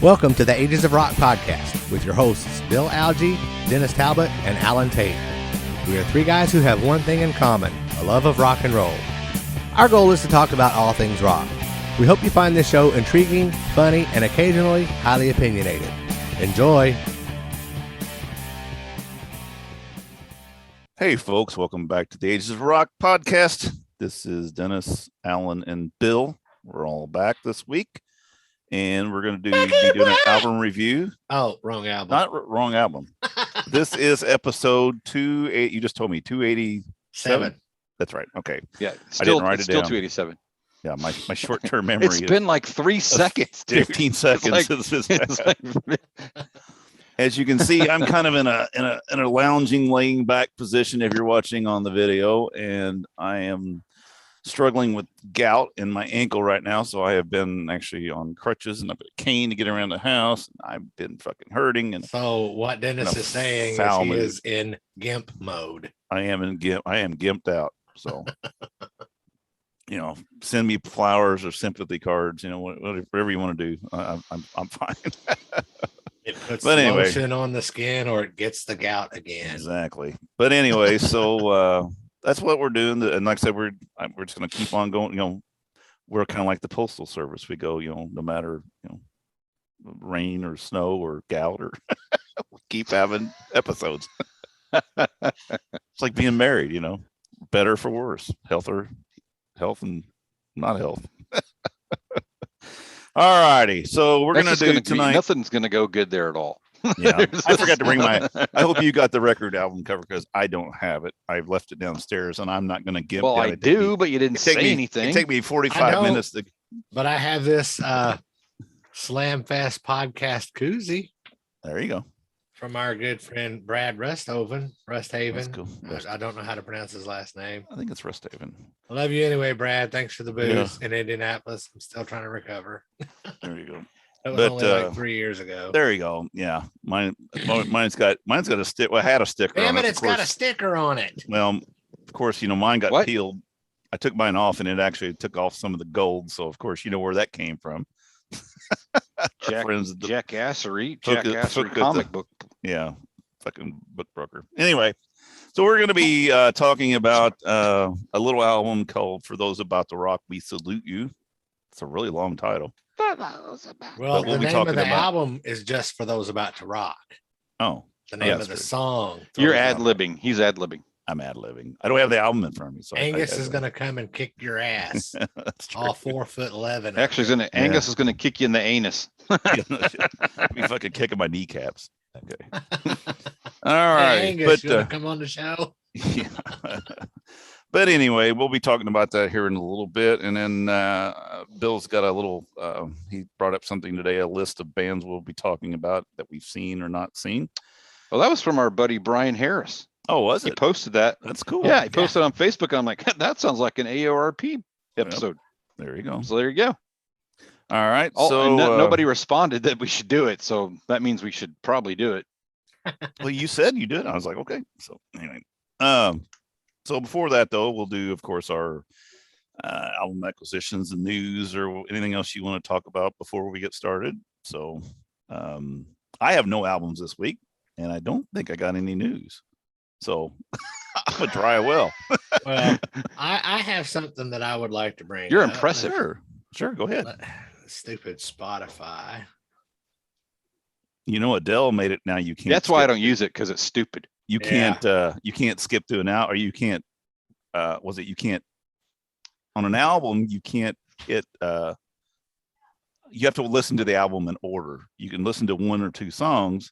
Welcome to the Ages of Rock podcast with your hosts Bill Algie, Dennis Talbot, and Alan Tate. We are three guys who have one thing in common, a love of rock and roll. Our goal is to talk about all things rock. We hope you find this show intriguing, funny, and occasionally highly opinionated. Enjoy! Hey folks, welcome back to the Ages of Rock podcast. This is Dennis, Alan, and Bill. We're all back this week. And we're going to be doing an album review. Oh, wrong album. Not wrong album. This is episode 28. You just told me 287. That's right. Okay. Yeah. I didn't write it still down. 287. Yeah. My short-term memory. It's been like 3 seconds. 15 seconds. As you can see, I'm kind of in a lounging, laying back position if you're watching on the video, and I am struggling with gout in my ankle right now, so I have been actually on crutches and I've got a cane to get around the house. I've been fucking hurting. And so what Dennis is saying is he is in GIMP mode. I am gimped out. So, send me flowers or sympathy cards. Whatever you want to do. I'm fine. It puts lotion on the skin, or it gets the gout again. Exactly. But anyway, so. That's what we're doing. And like I said, we're just going to keep on going. We're kind of like the Postal Service. We go, no matter, rain or snow or gout, or we keep having episodes. It's like being married, better for worse, health and not health. All righty. So we're going to do tonight. Nothing's going to go good there at all. Yeah, I forgot to bring I hope you got the record album cover, because I don't have it. I've left it downstairs, and I'm not going to give. Well, I do, but you didn't say anything. It take me 45 minutes to. But I have this Slam Fest podcast koozie. There you go. From our good friend Brad Rusthaven. Cool. I don't know how to pronounce his last name. I think it's Rusthaven. I love you anyway, Brad. Thanks for the booze in Indianapolis. I'm still trying to recover. There you go. That was only like 3 years ago. There you go. Yeah, mine's got a stick. Well, I had a sticker. Damn it! It's got a sticker on it. Well, of course, mine got peeled. I took mine off, and it actually took off some of the gold. So, of course, you know where that came from. Jackassery comic book. Yeah, fucking book broker. Anyway, so we're going to be talking about a little album called "For Those About to Rock, We Salute You." It's a really long title. Well, the name of the album is just "For Those About to Rock." Oh, the name of the song. You're ad-libbing. He's ad-libbing. I'm ad-libbing. I don't have the album in front of me. So Angus is going to come and kick your ass. All 4'11". Actually, Angus is going to kick you in the anus. Be fucking kicking my kneecaps. Okay. All right. Hey, Angus, you want to come on the show? Yeah. But anyway, we'll be talking about that here in a little bit. And then Bill's got a little, he brought up something today, a list of bands we'll be talking about that we've seen or not seen. Well, that was from our buddy Brian Harris. Oh, was it? He posted that. That's cool. Yeah, he posted on Facebook. I'm like, that sounds like an AORP episode. Yep. There you go. So there you go. All right. So nobody responded that we should do it. So that means we should probably do it. Well, you said you did. I was like, okay. So anyway, so before that, though, we'll do, of course, our album acquisitions and news or anything else you want to talk about before we get started. So I have no albums this week, and I don't think I got any news. So I'm a dry well. Well, I have something that I would like to bring. You're impressive. Sure. Go ahead. Stupid Spotify. Adele made it now. You can't. That's why I don't use it, because it's stupid. You can't skip to an album, or you can't you can't on an album, you can't hit you have to listen to the album in order. You can listen to one or two songs,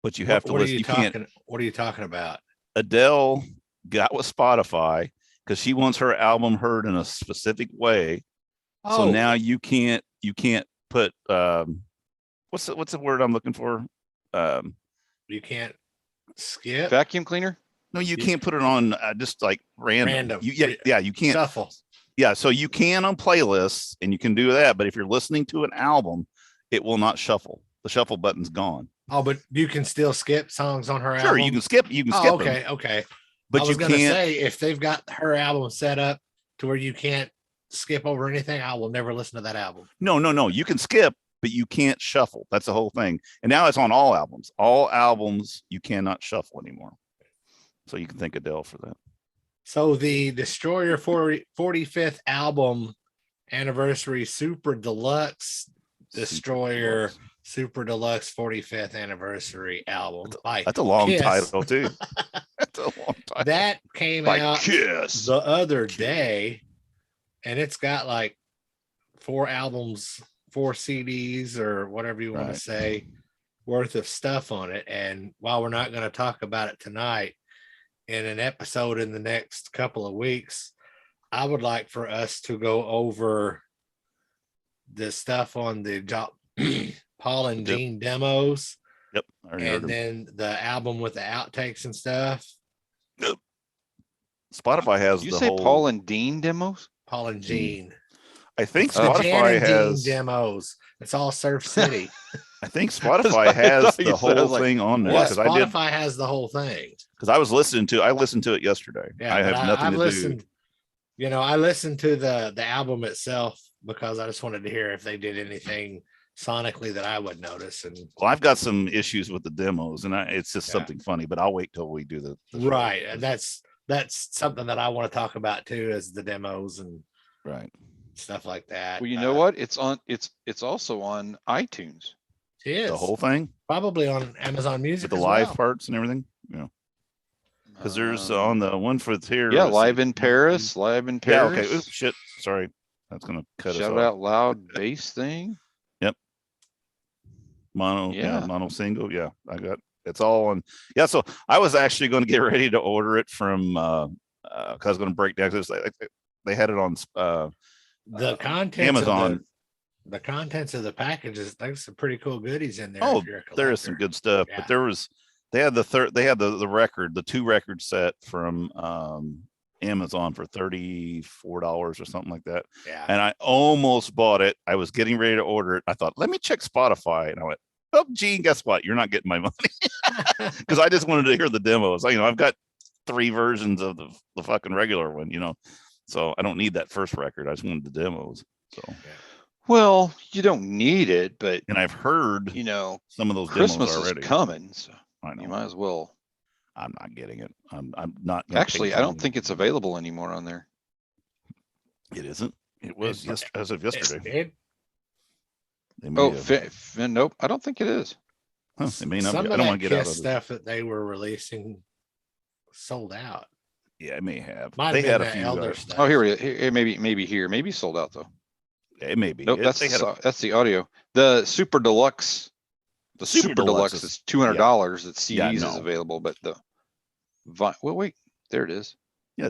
but you have to listen. What are you talking about? Adele got with Spotify because she wants her album heard in a specific way. Oh. So now you can't put what's the word I'm looking for? You can't skip vacuum cleaner. No, you can't put it on just like random. You can't shuffle. Yeah, so you can on playlists, and you can do that. But if you're listening to an album, it will not shuffle. The shuffle button's gone. Oh, but you can still skip songs on her album? Sure, you can skip. You can skip. Okay. But I you was going to can't. say, if they've got her album set up to where you can't skip over anything, I will never listen to that album. No. You can skip, but you can't shuffle. That's the whole thing. And now it's on all albums. All albums you cannot shuffle anymore. So you can thank Adele for that. So the Destroyer 45th album anniversary super deluxe Destroyer super deluxe 45th anniversary album. That's a long Kiss. title too. That's a long title. That came By out Kiss. the other day, and it's got like 4 albums, 4 CDs, or whatever you want Right. to say, worth of stuff on it. And while we're not going to talk about it tonight, in an episode in the next couple of weeks, I would like for us to go over the stuff on the Paul and Dean demos. Yep. I already heard And them. then the album with the outtakes and stuff. Spotify has You the say whole. Paul and Dean demos? Paul and Gene. I think It's the Jan Spotify and has. Dean demos. It's all Surf City. I think Spotify has you the said. I whole was like, thing on there Yeah, because I did Spotify has the whole thing. because I listened to it yesterday. Yeah, I but have nothing I've to listened. do. You know, I listened to the album itself because I just wanted to hear if they did anything sonically that I would notice. And Well, I've got some issues with the demos, and it's just Yeah. something funny. But I'll wait till we do the show. right, and that's something that I want to talk about too, is the demos and Right. stuff like that. Well, you know what? It's also on iTunes. It is The whole thing probably on Amazon Music with the as live well. parts and everything. Yeah. Because there's on the one for here. Yeah, let's live see. in Paris. Live in Yeah. Paris. Okay. Oops, shit. Sorry. That's gonna cut Shout us it off. out loud bass thing. Mono. Yeah. Yeah. Mono single. Yeah. I got. It's all on. Yeah. So I was actually going to get ready to order it from because I was going to break down because they had it on The contents Amazon. of the contents of the packages, there's some pretty cool goodies in there. Oh, if you're a there is some collector. good stuff, Yeah. but they had the record, the 2 record set from Amazon for $34 or something like that. Yeah. And I almost bought it. I was getting ready to order it. I thought, let me check Spotify. And I went, oh, Gene, guess what? You're not getting my money. Because I just wanted to hear the demos. I've got 3 versions of the fucking regular one, so I don't need that first record. I just wanted the demos. So Well, you don't need it, but and I've heard some of those Christmas demos is already. coming, so I know. you might as well. I'm not getting it. I'm not gonna Actually, pay I don't for think it's available anymore on there. it. It isn't. It was It's- as of yesterday. They may Oh, have- nope, I don't think it is. it may not Some be. of I don't that want to get out Kiss of it. stuff that they were releasing sold out. Yeah, it may have. Might They have had been a the few. Elder stuff. Oh, here we here, maybe sold out though. It may be. Nope, They that's had a- that's the audio. The super deluxe. The Super super Deluxe deluxe is- is $200. That Yeah, CDs is no. available, but the well, wait, there it is.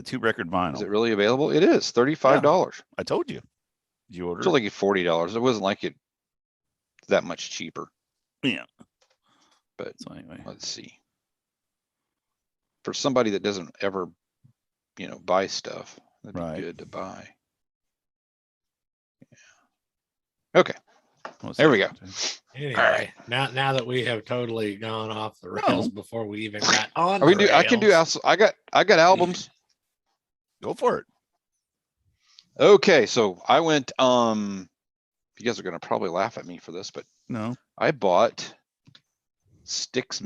2 record vinyl. Is it really available? It is $35. I told you. Did you order? It's only like $40. It wasn't like it that much cheaper. Yeah. But So anyway, let's see. For somebody that doesn't ever, buy stuff, that'd Right. be good to buy. Yeah. Okay. what's There that? we go. Anyway, All right. now that we have totally gone off the rails before we even got on, I can do. I got albums. Go for it. Okay, so I went. You guys are gonna probably laugh at me for this, but No. I bought Styx.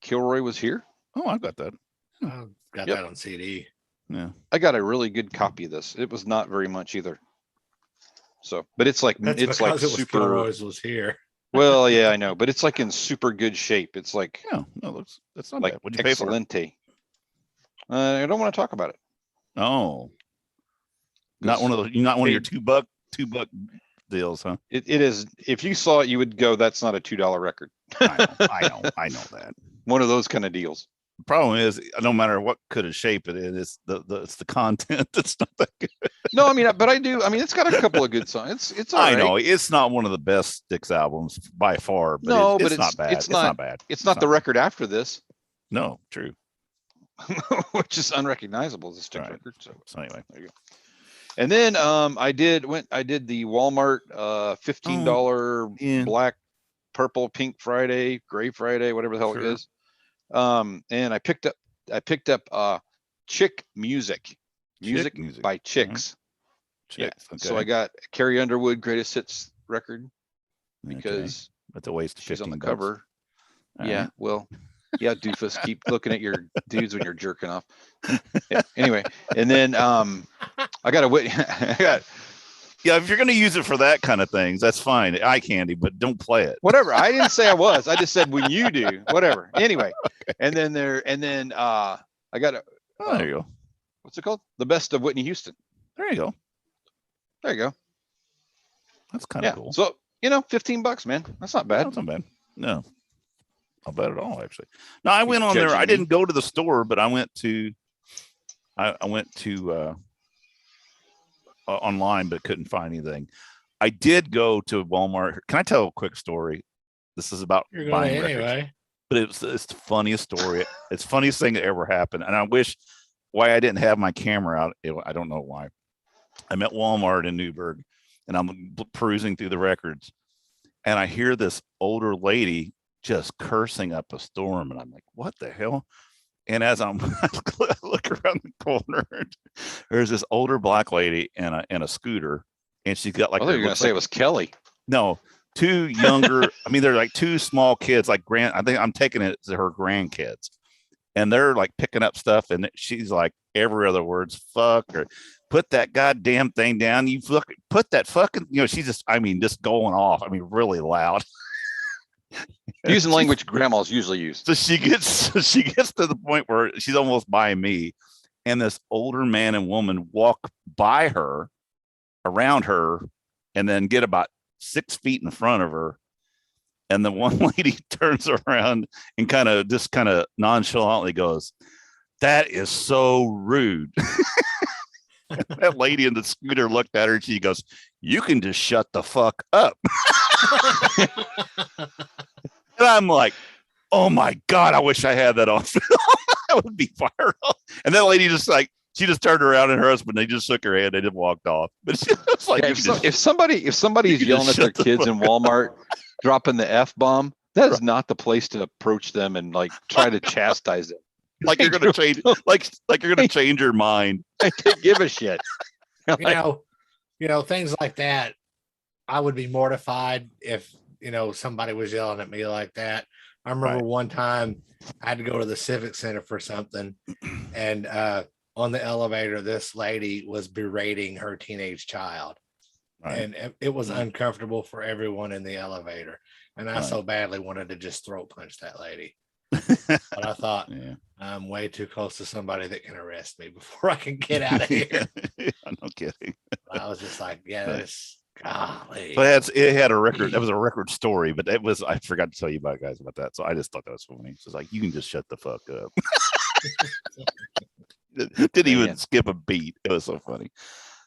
Kilroy was here. Oh, I've got that. I've got Yep. that on CD. Yeah. I got a really good copy of this. It was not very much either. So, but it's like That's it's because like it was super. Kilroy's was here. Well, yeah, I know, but it's like in super good shape. It's like No, that's not like bad. What'd you pay for it? excellente. I don't want to talk about it. Oh. Not one of those. Not one of your $2 deals, huh? It is. If you saw it, you would go, "That's not a $2 record." I know that. One of those kind of deals. The problem is, no matter what kind of shape it is, it's the content that's not that good. No, I mean, but I do. I mean, it's got a couple of good songs. It's all I right. know it's not one of the best Styx albums by far, but No, it's but not bad. it's not bad. It's not the record after this, No, true. which is unrecognizable as a Styx Right. record. So So anyway, there you go. And then I did the Walmart $15 yeah. black, purple, pink Friday, gray Friday, whatever the hell Sure. it is. And I picked up picked up Chick Music by Chicks. Chicks. Yeah. So I got Carrie Underwood Greatest Hits record because that's a waste of she's on the $15. cover. All yeah. right. Well, yeah, doofus. Keep looking at your dudes when you're jerking off. Yeah, anyway, and then I got Yeah, if you're going to use it for that kind of things, that's fine. Eye candy, but don't play it. whatever. I didn't say I was. I just said when you do, whatever. Anyway, and then I got there you go. what's it called? The Best of Whitney Houston. There you go. There you go. That's kind of cool. So $15, man. That's not bad. That's not bad. No, not bad at all, actually. No, I went on there. I didn't go to the store, but I went to online, but couldn't find anything. I did go to Walmart. Can I tell a quick story? This is about buying records, but it's the funniest story. It's the funniest thing that ever happened, and I wish why I didn't have my camera out. I don't know why. I'm at Walmart in Newburgh, and I'm perusing through the records, and I hear this older lady just cursing up a storm, and I'm like, "What the hell?" And as I'm look around the corner, there's this older black lady and a scooter, and she's got like. I thought you were gonna say it was Kelly. No, two younger. I mean, they're like two small kids, like I think I'm taking it to her grandkids, and they're like picking up stuff, and she's like every other word's fuck or put that goddamn thing down. You put that fucking. She's just. I mean, just going off. I mean, really loud. Using language grandmas usually use. So she gets to the point where she's almost by me, and this older man and woman walk by her, around her, and then get about 6 feet in front of her. And the one lady turns around and kind of nonchalantly goes, "That is so rude." That lady in the scooter looked at her and she goes, "You can just shut the fuck up." And I'm like, "Oh my God, I wish I had that on film." That would be viral. And that lady she just turned around and her husband, they just shook her hand. They just walked off. But it's like, if somebody's yelling at their kids in Walmart, dropping the F-bomb, that is not the place to approach them and like try to chastise them. Like you're going to change, like you're going to change your mind. I can't give a shit. Things like that. I would be mortified if, somebody was yelling at me like that. I remember one time I had to go to the Civic Center for something, and on the elevator, this lady was berating her teenage child, and it was uncomfortable for everyone in the elevator. And I so badly wanted to just throat punch that lady. But I thought, I'm way too close to somebody that can arrest me before I can get out of here. No kidding. I was just like, yes, golly. So it had a record. That was a record story, but I forgot to tell you guys about that. So I just thought that was funny. So it's like, you can just shut the fuck up. Didn't even skip a beat. It was so funny.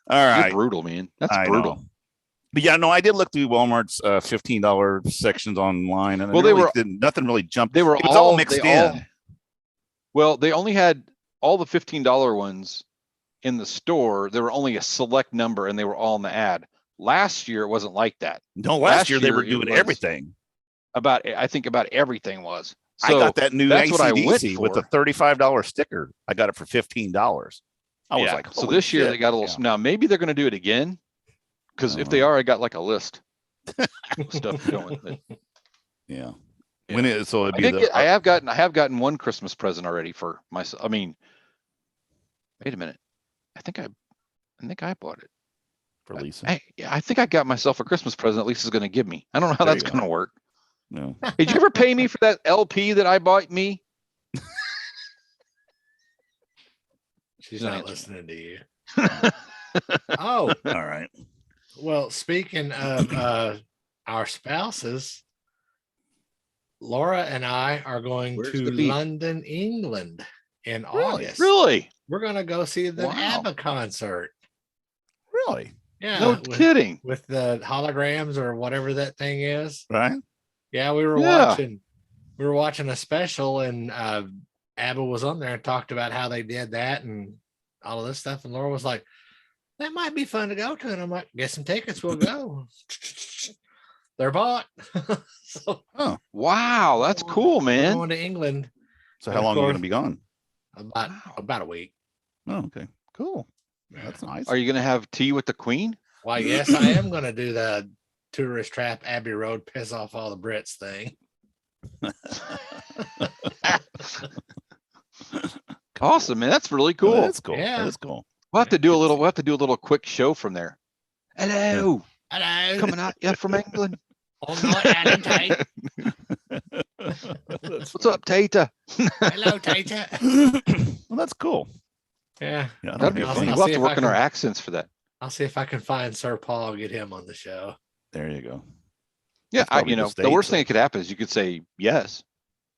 All right. You're brutal, man. That's brutal. Know. But yeah, no, I did look through Walmart's $15 sections online, and nothing really jumped. They were it was all mixed in. They only had all the $15 ones in the store. There were only a select number, and they were all in the ad. Last year, it wasn't like that. No, last year they were doing everything. I think about everything was. So I got that new AC/DC with a $35 sticker. I got it for $15. I was like, so this year they got a little. Now maybe they're going to do it again. Because if they are, I got like a list of stuff going. But, yeah. When it so it'd be I have gotten one Christmas present already for myself. I mean, wait a minute. I think I bought it for Lisa. I think I got myself a Christmas present. Lisa's going to give me. I don't know how that's going to work. No. Did you ever pay me for that LP that I bought me? She's not listening to you. Oh, all right. Well, speaking of our spouses, Laura and I are going to London, England in August. Really? We're going to go see the Abba concert. Really? Yeah. No kidding. With the holograms or whatever that thing is. Right? Yeah, we were watching a special, and Abba was on there and talked about how they did that and all of this stuff. And Laura was like, that might be fun to go to. And I'm like, get some tickets, we'll go. They're bought. Wow, that's cool, man. Going to England. So how long are you going to be gone? About a week. Oh, okay, cool. That's nice. Are you gonna have tea with the Queen? Well, yes, I am going to do the tourist trap Abbey Road, piss off all the Brits thing. Awesome, man. That's really cool. That's cool. Yeah. That's cool. We'll have to do a little. We'll have to do a little quick show from there. Hello, Hello. coming out from England. All night, Alan Tate. What's up, Tata? Hello, Tata. Well, that's cool. Yeah. Yeah, I That'd be don't funny. have We'll see have to if I work on our can- accents for that. I'll see if I can find Sir Paul, get him on the show. There you go. Yeah, That's probably the the worst States, thing that could happen is you could say yes.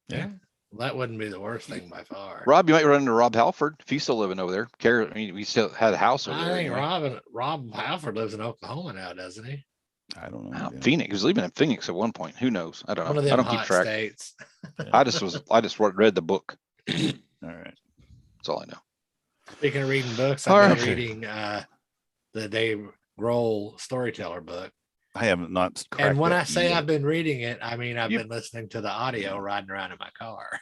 Yeah. Well, that wouldn't be the worst thing by far. Rob, you might run into Rob Halford if he's still living over there. I mean, we still had a house over I there. think Anyway. Rob Halford lives in Oklahoma now, doesn't he? I don't know. Wow, Yeah. Phoenix. He was living in Phoenix at one point. Who knows? I don't One know. of I them don't keep hot track. states. I just read the book. All right. That's all I know. Speaking of reading books, All I've right. been reading the Dave Grohl storyteller book. I haven't not. And when I cracked that say yet. I've been reading it, I mean I've You- been listening to the audio riding around in my car.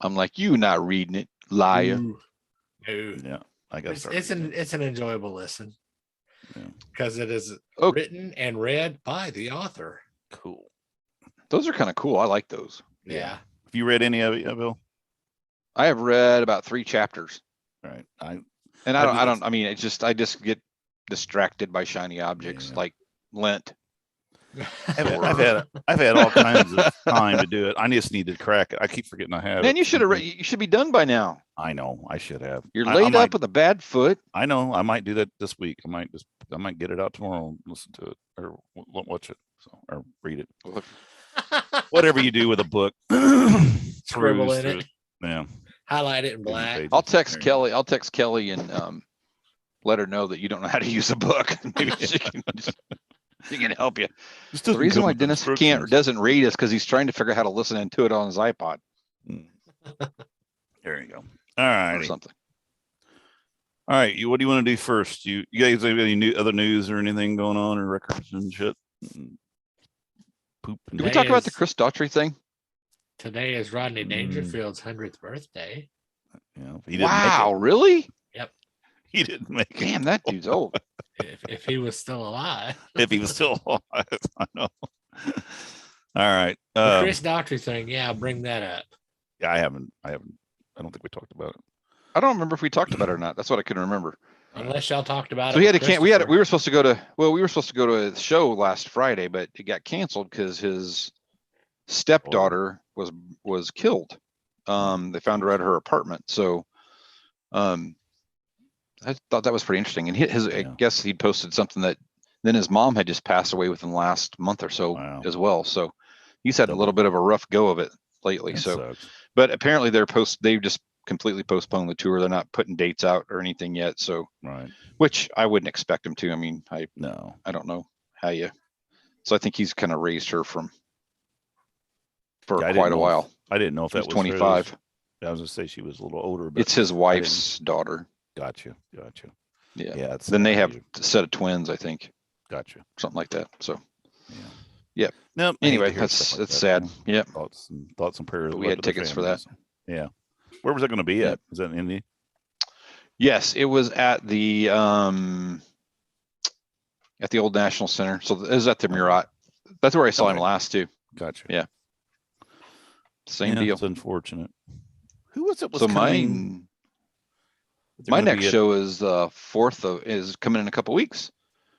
I'm like, you not reading it, liar. Ooh. No. Yeah, I got. It's an enjoyable listen Yeah. because it is Oh. written and read by the author. Cool. Those are kind of cool. I like those. Yeah. Have you read any of it, yet, Bill? I have read about 3 chapters, All right. and I've just- I mean, I just get distracted by shiny objects Yeah. like Lent. I've had all kinds of time to do it. I just need to crack it. I keep forgetting I have. Man, it. you should have. You should be done by now. I know. I should have. You're I laid might- up with a bad foot. I know. I might do that this week. I might get it out tomorrow and listen to it or watch it or read it. Whatever you do with a book. Scribble Cruise in through it. Yeah. Highlight it in black. pages. I'll text There you Kelly. I'll text Kelly and let her know that you don't know how to use a book. Maybe she can help you. Just The doesn't reason come why with Dennis instructions. doesn't read is because he's trying to figure out how to listen into it on his iPod Mm. There you go. All or right. something. All right. What do you want to do first? You guys have any other news or anything going on or records and shit? Poop. And Did we Today talk about the is- Chris Daughtry thing? Today is Rodney Dangerfield's 100th birthday. Yeah, he didn't Wow, really? make it. He didn't make it. Damn, that dude's old. If he was still alive. If he was still alive, I know. All right. The Chris Daughtry thing, yeah, I'll bring that up. Yeah, I don't think we talked about it. I don't remember if we talked about it or not. That's what I couldn't remember. Unless y'all talked about So it. we had to with can Christopher. we were supposed to go to we were supposed to go to a show last Friday, but it got canceled because his stepdaughter was killed. They found her at her apartment. So I thought that was pretty interesting. And I Yeah. guess he posted something that then his mom had just passed away within the last month or so Wow. as well. So he's had a Double. little bit of a rough go of it lately. That So sucks. but apparently they've just completely postponed the tour. They're not putting dates out or anything yet. So Right. which I wouldn't expect them to. I mean, No. I don't know how you. So I think he's kind of raised her for Yeah, I didn't quite a know if- while. I didn't know if She that was was hers. 25. I was gonna say she was a little older, but It's his wife's daughter. gotcha. Yeah. Yeah. It's Then they sad. have a set of twins, I think, Gotcha. something like that. So Yeah. Yep. No. I hate to anyway, hear that's stuff like that, sad. you know. Yep. Thoughts and prayers. But we go had to the tickets for that. families. Yeah. Where was it going to be Yep. at? Is that in Indy? Yes, it was at the old National Center. So it was at the Murat. That's where I saw him Okay. last too. Gotcha. Yeah. Same Yeah, deal. It's unfortunate. Who was it? Was So coming? my They're gonna next be at- show is the 4th is coming in a couple weeks.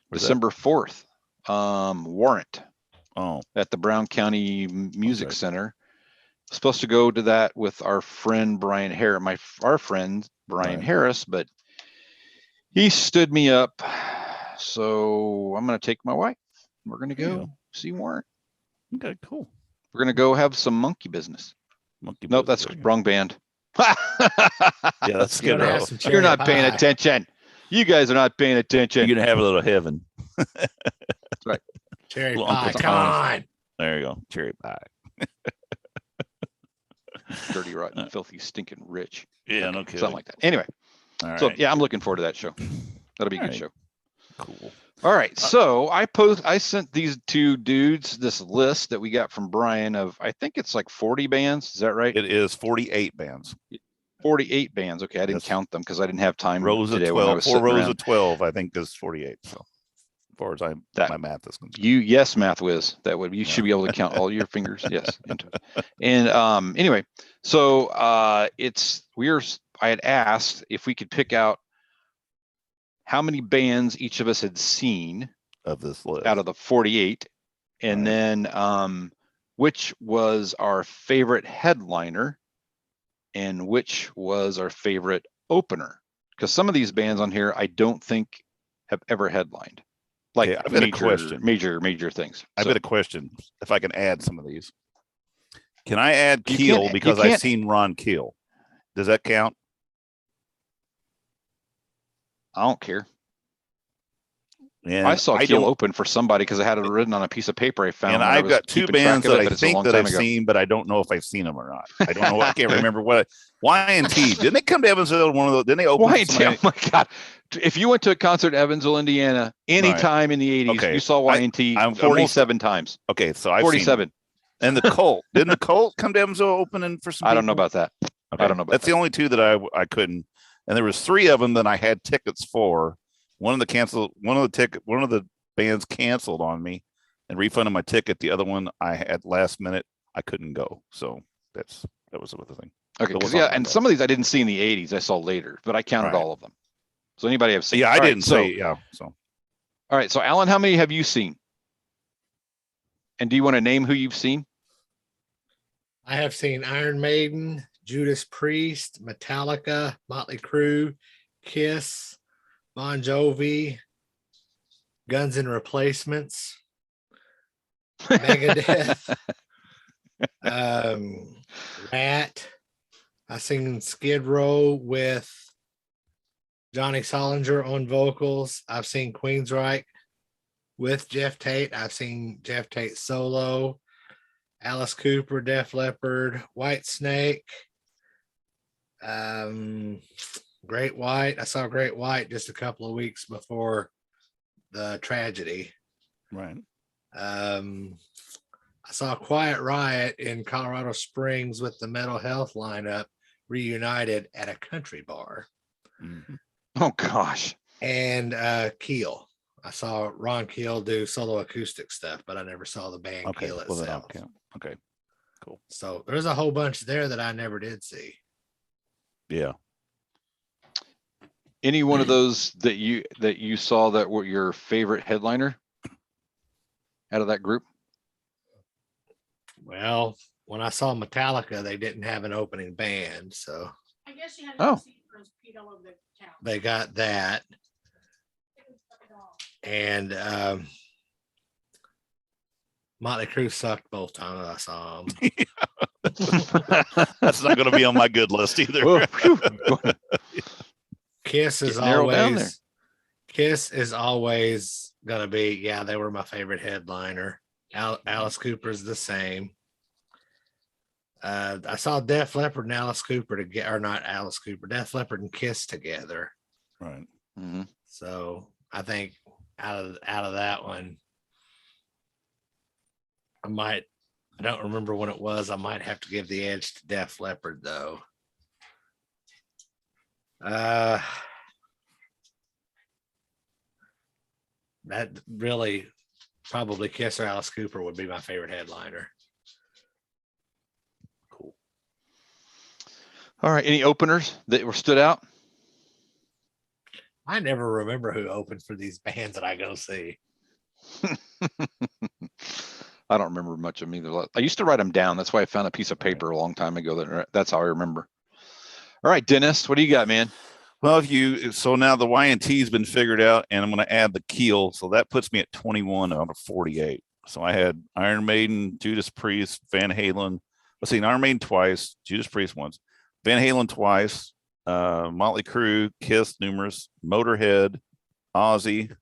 Where's that? December 4th. Warrant Oh, at the Brown County Music Okay. Center. Supposed to go to that with our friend Brian Harris, our friend Brian Right. Harris, but he stood me up. So I'm going to take my wife. We're going to There you go see Warrant. okay, cool. We're going to go have some monkey business. Monkey Nope, Buzz, that's there you go. wrong band. Yeah, that's You're Skid gonna Row. have some You're cherry not paying pie. attention. You guys are not paying attention. You're gonna have a little heaven. Cherry Little pie. Uncle Come Tom's. on. There you go. Cherry pie. Dirty, rotten, filthy, stinking rich. Yeah, Okay, no kidding. something like that. Anyway, All so right. yeah, I'm looking forward to that show. That'll be a All good right. show. Cool. All right. So I sent these two dudes this list that we got from Brian of, I think it's like 40 bands. Is that right? It is 48 bands. 48 bands. Okay, I didn't Yes. count them because I didn't have time Rows of today when I 12, was 4 sitting rows around. of 12, I think is 48. So as far as my math is concerned. Yes, math whiz. That would, you should be able to count all your fingers. Yes. And anyway, so I had asked if we could pick out how many bands each of us had seen of this list out of the 48, and Right. then which was our favorite headliner and which was our favorite opener, because some of these bands on here I don't think have ever headlined, like Okay, I've got a question. major things. I've got a question. If I can add some of these, can I add You Keel can't- because you I've can't- seen Ron Keel? Does that count? I don't care. And I saw Keel don't- open for somebody because I had it written on a piece of paper I found. And when I I've was got two keeping track bands of that it, I but it's a think long that time I've ago. seen, but I don't know if I've seen them or not. I don't know. I can't remember what Y&T. Didn't they come to Evansville? One of those? Didn't they open? Y&T, oh my God. If you went to a concert in Evansville, Indiana, anytime in the 80s, Okay. you saw Y&T I'm 47 times. Okay, so I've 47. seen them. And the Cult. Didn't the Cult come to Evansville opening for some I don't know people? about that. Okay. I don't know about That's that. the only two that I couldn't. And there was 3 of them that I had tickets for. One of the bands canceled on me and refunded my ticket. The other one I had last minute, I couldn't go. So that was the other thing. Okay, So because we'll talk and about some of these I didn't see in the 80s. I saw later, but I counted Right. all of them. So anybody have seen? Yeah, I All right, didn't say yeah. So all right, so Alan, how many have you seen? And do you want to name who you've seen? I have seen Iron Maiden, Judas Priest, Metallica, Motley Crue, Kiss, Bon Jovi, Guns N' Replacements, Megadeth, Rat. I seen Skid Row with Johnny Solinger on vocals. I've seen Queensryche with Jeff Tate. I've seen Jeff Tate solo. Alice Cooper, Def Leppard, White Snake, Great White. I saw Great White just a couple of weeks before the tragedy. right. I saw Quiet Riot in Colorado Springs with the Mental Health lineup reunited at a country bar. Mm-hmm. Oh gosh. And Keel. I saw Ron Keel do solo acoustic stuff, but I never saw the band Okay. Keel Well, then I'll itself. count. Okay. Cool. So there's a whole bunch there that I never did see. Yeah. Any one of those that you saw that were your favorite headliner out of that group? Well, when I saw Metallica, they didn't have an opening band, so I guess you had Oh. to see Pete all over the couch. they got that. And Motley Crue sucked both times I saw them. That's not going to be on my good list either. Oh, phew. Kiss is Get narrowed down there. always gonna be, yeah, they were my favorite headliner. Alice Cooper's the same. I saw Def Leppard and Alice Cooper together, or not Alice Cooper, Def Leppard and Kiss together. Right. Mm-hmm. So I think out of that one, I don't remember when it was. I might have to give the edge to Def Leppard though. That really probably Kiss or Alice Cooper would be my favorite headliner. Cool. All right. Any openers that were stood out? I never remember who opened for these bands that I go see. I don't remember much of them either. I used to write them down. That's why I found a piece of paper a long time ago. That's how I remember. All right, Dennis, what do you got, man? Well, so now the Y&T has been figured out, and I'm going to add the Keel, so that puts me at 21 out of 48. So I had Iron Maiden, Judas Priest, Van Halen. Let's see, Iron Maiden twice, Judas Priest once, Van Halen twice, Motley Crue, Kiss numerous, Motorhead, Ozzy,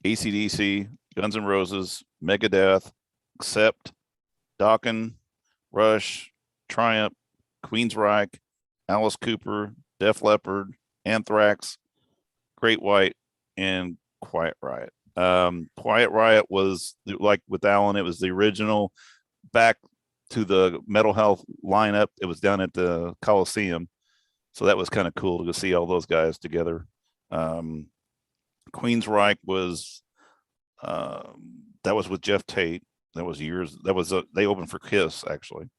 AC/DC, Guns N' Roses, Megadeth, Accept, Dokken, Rush, Triumph, Queensryche, Alice Cooper, Def Leppard, Anthrax, Great White, and Quiet Riot. Quiet Riot was, like with Alan, it was the original back to the Mental Health lineup. It was down at the Coliseum. So that was kind of cool to see all those guys together. Queen's Reich was that was with Jeff Tate. That was years. That was they opened for Kiss actually.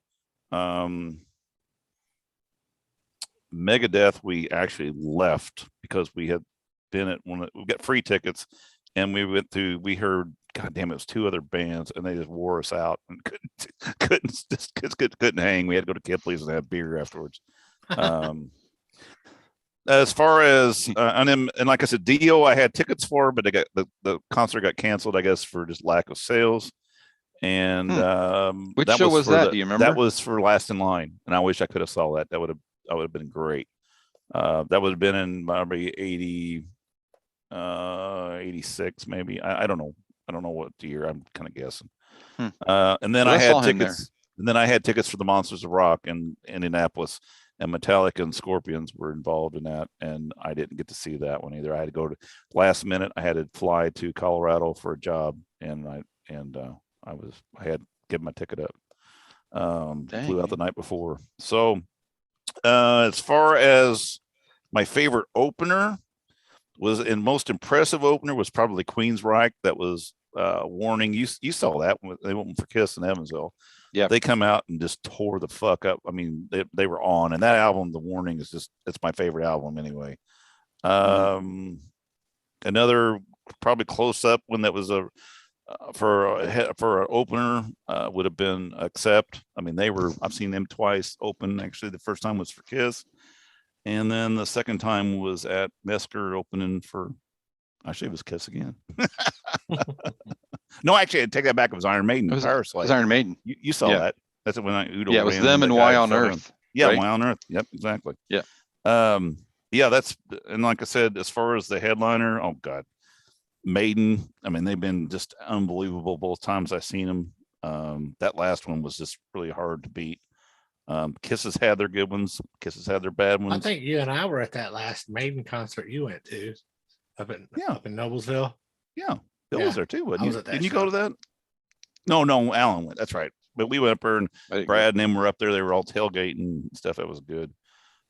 Megadeth we actually left because we had been at we got free tickets, and we went through. We heard, God damn, it was 2 other bands, and they just wore us out and couldn't hang. We had to go to Kipley's and have beer afterwards. As far as and like I said, Dio, I had tickets for, but the concert got canceled, I guess, for just lack of sales. And which show was that? Do you remember? That was for Last in Line, and I wish I could have saw that. That would have been great. That would have been in probably 86 maybe. I don't know. I don't know what year. I'm kind of guessing. And then I had tickets. And then I had tickets for the Monsters of Rock in Indianapolis, and Metallica and Scorpions were involved in that, and I didn't get to see that one either. I had to go to last minute. I had to fly to Colorado for a job, and I had to give my ticket up. Flew out the night before. So as far as my favorite opener was, and most impressive opener was probably Queen's Reich. That was Warning. You saw that when they opened for Kiss in Evansville. Yeah, they come out and just tore the fuck up. I mean, they were on, and that album, The Warning, is just, it's my favorite album anyway. Another probably close up one that was for an opener would have been Accept. I mean, I've seen them twice open. Actually, the first time was for Kiss, and then the second time was at Mesker opening for, actually it was Kiss again. No, actually, I take that back. It was Iron Maiden. It was Iron Maiden. You saw that. That's when Udo. Yeah, it was them and Why on Earth. Yeah, right? Why on Earth. Yep, exactly. Yeah. Yeah, that's, and like I said, as far as the headliner, oh God, Maiden. I mean, they've been just unbelievable both times I've seen them. That last one was just really hard to beat. Kiss has had their good ones. Kiss has had their bad ones. I think you and I were at that last Maiden concert you went to up in Noblesville. Yeah, Bill was there too, wasn't you? Didn't you show. go to that? No, Alan went. That's right. But we went up there, and Brad and them were up there. They were all tailgating and stuff. That was good.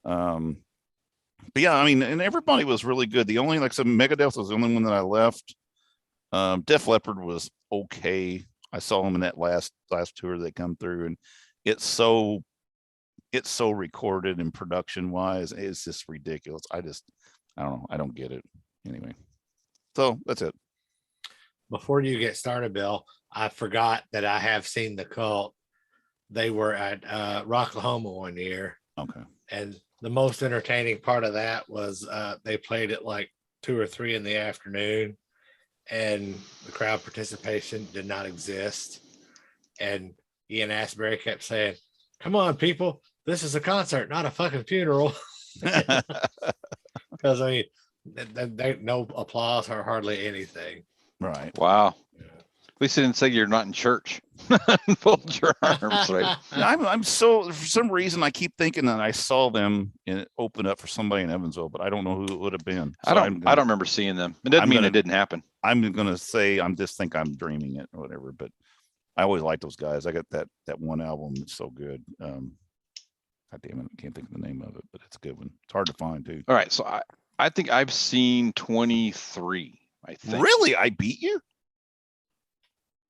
But yeah, I mean, and everybody was really good. The only, like I said, Megadeth was the only one that I left. Def Leppard was okay. I saw them in that last tour they come through, and it's so recorded and production wise, it's just ridiculous. I don't know. I don't get it anyway. So that's it. Before you get started, Bill, I forgot that I have seen the Cult. They were at Rocklahoma one year. Okay. And the most entertaining part of that was they played at like 2 or 3 in the afternoon, and the crowd participation did not exist. And Ian Asbury kept saying, "Come on, people, this is a concert, not a fucking funeral." Because I mean, they no applause or hardly anything. Right. Wow. Yeah. At least they didn't say you're not in church. Fold your arms, right? I'm so, for some reason, I keep thinking that I saw them open up for somebody in Evansville, but I don't know who it would have been. So I don't remember seeing them. It doesn't mean it didn't happen. I'm gonna say I'm dreaming it or whatever, but I always like those guys. I got that one album that's so good. God damn it, I can't think of the name of it, but it's a good one. It's hard to find too. All right, so I think I've seen 23. I think. Really? I beat you?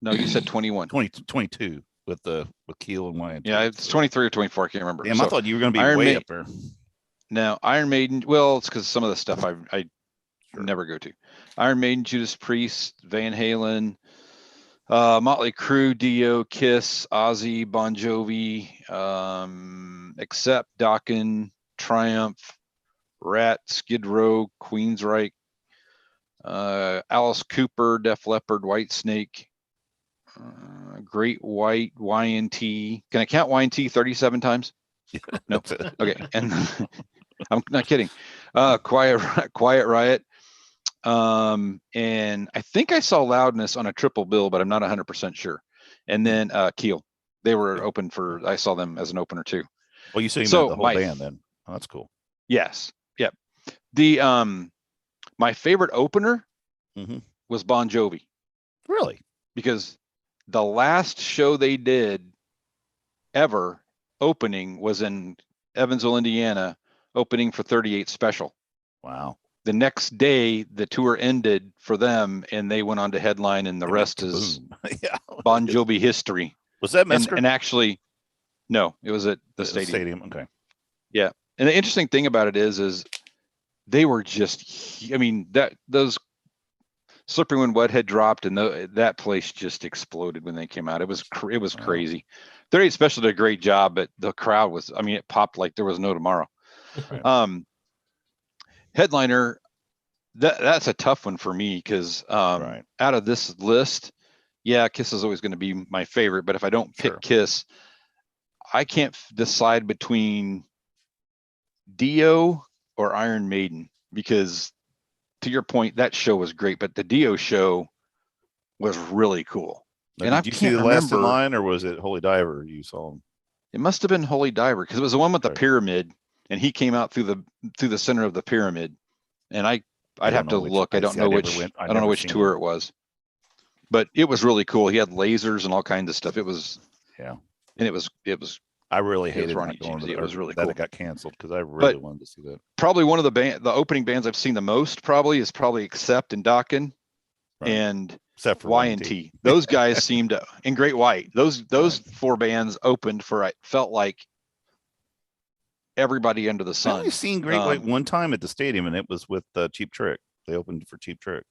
No, you said 21. 22 with Keel and Wyatt. Yeah, it's 23 or 24. I can't remember. Damn, I thought you were going to be way up there. No, Iron Maiden. Well, it's because some of the stuff I never go to. Iron Maiden, Judas Priest, Van Halen, Motley Crue, Dio, Kiss, Ozzy, Bon Jovi, Accept, Dokken, Triumph, Rat, Skid Row, Queensryche, Alice Cooper, Def Leppard, Whitesnake, Great White, YNT. Can I count YNT 37 times? No. Okay. And I'm not kidding. Quiet Riot. And I think I saw Loudness on a triple bill, but I'm not 100% sure. And then Keel. They were open for, I saw them as an opener too. Well, you see the whole band then. Oh, that's cool. Yes. Yep. The my favorite opener was Bon Jovi. Really? Because the last show they did ever opening was in Evansville, Indiana opening for 38 Special. Wow. The next day, the tour ended for them, and they went on to headline, and the rest is Yeah. Bon Jovi history. Was that Mesker? And actually, no, it was at the stadium. Okay. Yeah, and the interesting thing about it is they were just, I mean, those Slippery When Wet had dropped, and that place just exploded when they came out. It was crazy. 38 Special did a great job, but the crowd was, I mean, it popped like there was no tomorrow. Right. Headliner, that's a tough one for me because Right. out of this list, yeah, Kiss is always going to be my favorite. But if I don't pick Kiss, I can't decide between Dio or Iron Maiden, because to your point, that show was great, but the Dio show was really cool. Now, and I did you see can't the Last in remember. Line, or was it Holy Diver you saw him? It must have been Holy Diver, because it was the one with the pyramid, and he came out through the center of the pyramid. And I'd have to look. I don't know which tour it was, but it was really cool. He had lasers and all kinds of stuff. It was, yeah, and it was. I really hated Ronnie James. It was really cool. That it got canceled because I really wanted to see that. Probably one of the opening bands I've seen the most is Accept and Dokken, and except for Y&T. Those guys seemed to, and Great White. Those four bands opened for, I felt like, everybody under the sun. I've only seen Great White one time at the stadium, and it was with Cheap Trick. They opened for Cheap Trick.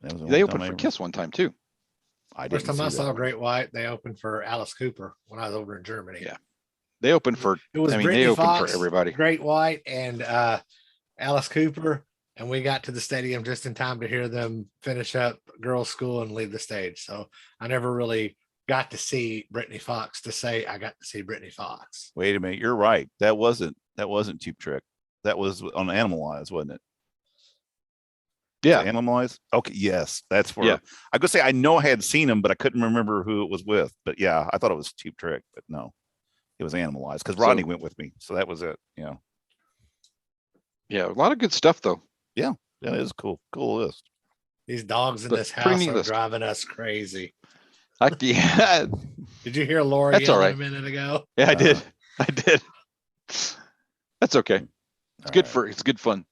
They opened for Kiss one time too. First time I saw Great White, they opened for Alice Cooper when I was over in Germany. Yeah, they opened for. It was they opened for everybody. Great White and Alice Cooper, and we got to the stadium just in time to hear them finish up Girls' School and leave the stage. So I never really got to see Brittany Fox to say I got to see Brittany Fox. Wait a minute, you're right. That wasn't Cheap Trick. That was on Animalize, wasn't it? Yeah, Animalize. Okay, yes, that's where I could say I know I had seen him, but I couldn't remember who it was with. But yeah, I thought it was Cheap Trick, but no, it was Animalize because Rodney went with me, so that was it. Yeah, yeah, a lot of good stuff though. Yeah, that is cool. Cool list. These dogs in this house are driving us crazy. Yeah. Did you hear Laura yelling a minute ago? Yeah, I did. That's okay. It's good fun.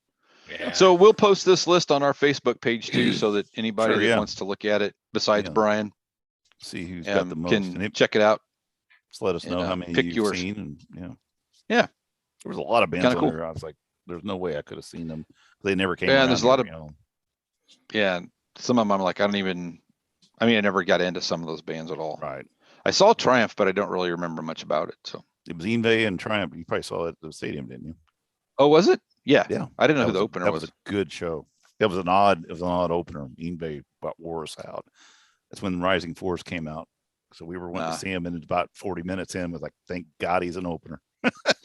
Yeah. So we'll post this list on our Facebook page too, so that anybody that wants to look at it besides Brian, see who's got the most, can check it out. Just let us know how many you've seen, and yeah. There was a lot of bands on there. I was like, there's no way I could have seen them. They never came. Yeah, and there's a lot of. Yeah, some of them I'm like, I never got into some of those bands at all. Right. I saw Triumph, but I don't really remember much about it. So it was Yngwie and Triumph. You probably saw it at the stadium, didn't you? Oh, was it? Yeah. Yeah. I didn't know who the opener was. That was a good show. It was an odd opener. Yngwie wore us out. That's when Rising Force came out. So we were wanting to see him, and about 40 minutes in, was like, thank God he's an opener.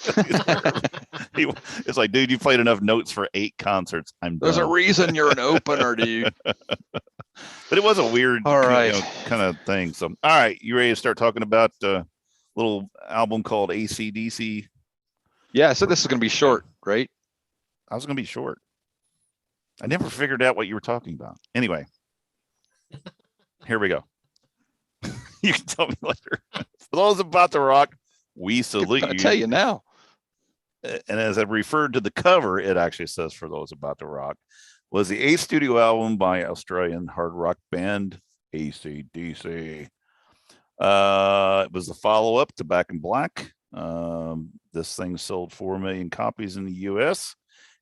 It's like, dude, you played enough notes for 8 concerts. There's a reason you're an opener, dude. But it was a weird kind of thing. So, all right, you ready to start talking about a little album called AC/DC? Yeah, so this is going to be short, right? I was going to be short. I never figured out what you were talking about. Anyway, here we go. You can tell me later. For those about to rock, we salute you. I'll tell you now. And as I referred to the cover, it actually says "For Those About to Rock" was the 8th studio album by Australian hard rock band AC/DC. It was the follow-up to Back in Black. This thing sold 4 million copies in the U.S.,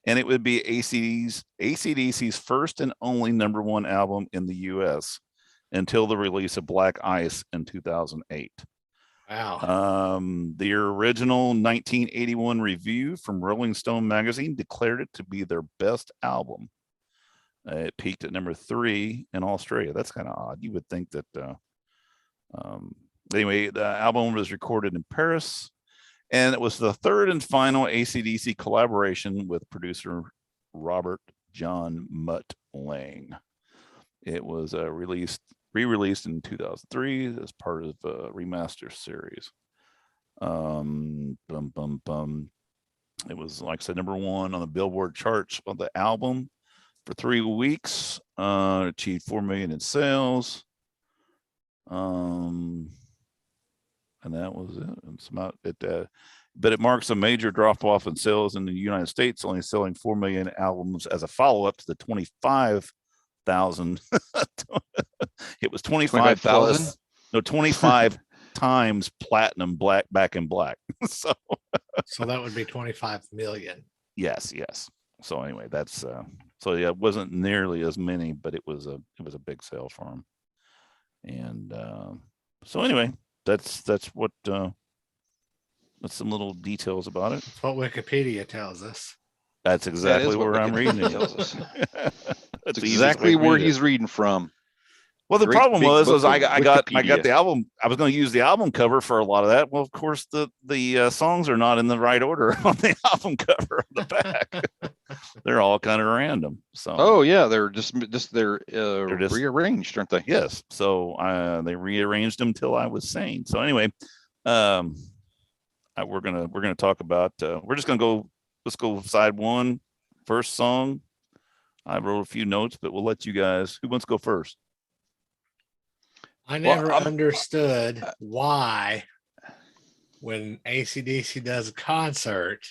and it would be AC/DC's first and only #1 album in the U.S. until the release of Black Ice in 2008. Wow. The original 1981 review from Rolling Stone magazine declared it to be their best album. It peaked at #3 in Australia. That's kind of odd. You would think that. Anyway, the album was recorded in Paris, and it was the third and final AC/DC collaboration with producer Robert John Mutt Lang. It was re-released in 2003 as part of a remaster series. It was, like I said, #1 on the Billboard charts of the album for 3 weeks. Achieved 4 million in sales. And that was it. but it marks a major drop off in sales in the United States, only selling 4 million albums as a follow up to the 25,000. It was 25 plus, 25 times platinum back in black. So that would be 25 million. Yes. So anyway, that's so yeah, it wasn't nearly as many, but it was a big sale for him. And so anyway, that's what that's some little details about it. That's what Wikipedia tells us. That's exactly where I'm reading it. That's exactly where he's reading from. Well, the problem was I got Wikipedia. the album. I was going to use the album cover for a lot of that. Well, of course, the songs are not in the right order on the album cover on the back. They're all kind of random. So oh yeah, they're just rearranged, aren't they? Yes. So they rearranged them till I was sane. So anyway, we're gonna talk about. We're just gonna go. Let's go side one, first song. I wrote a few notes, but we'll let you guys. Who wants to go first? I never understood why, when AC/DC does a concert,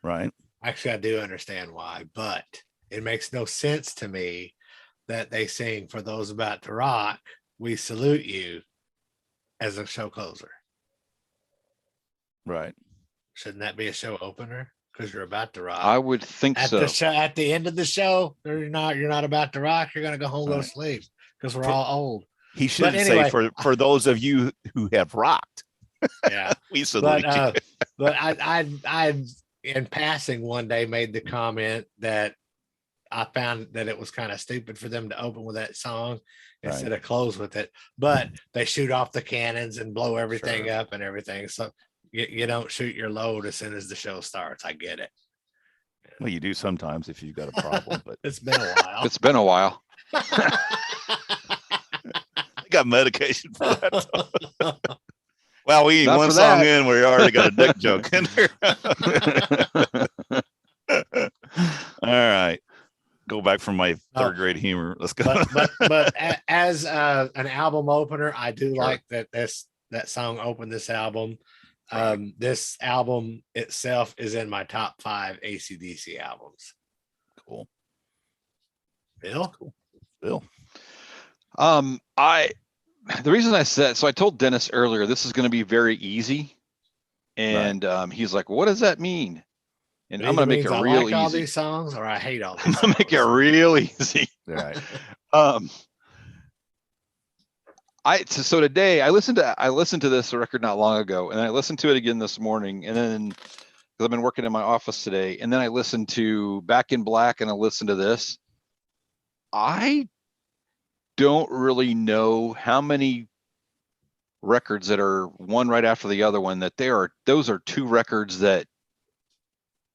right? Actually, I do understand why, but it makes no sense to me that they sing "For Those About to Rock, We Salute You" as a show closer. Right? Shouldn't that be a show opener? Because you're about to rock. I would think so. At the end of the show, you're not about to rock. You're gonna go home, go to sleep, because we're all old. He should say for those of you who have rocked. Yeah, we salute you. But I in passing one day made the comment that I found that it was kind of stupid for them to open with that song instead of close with it. But they shoot off the cannons and blow everything up and everything. So you don't shoot your load as soon as the show starts. I get it. Well, you do sometimes if you've got a problem, but it's been a while. It's been a while. I got medication for that. Well, we ain't one song in where you already got a dick joke in there. All right. Go back from my third grade humor. Let's go. But as an album opener, I do like that that song opened this album. This album itself is in my top 5 AC/DC albums. Cool. Bill? The reason I said, so I told Dennis earlier, this is going to be very easy. And he's like, what does that mean? And I'm going to make it real easy. All these songs, or I hate all these songs. I'm going to make it real easy. Right. So today I listened to this record not long ago, and I listened to it again this morning, and then because I've been working in my office today, and then I listened to Back in Black, and I listened to this. I don't really know how many records that are one right after the other one those are two records that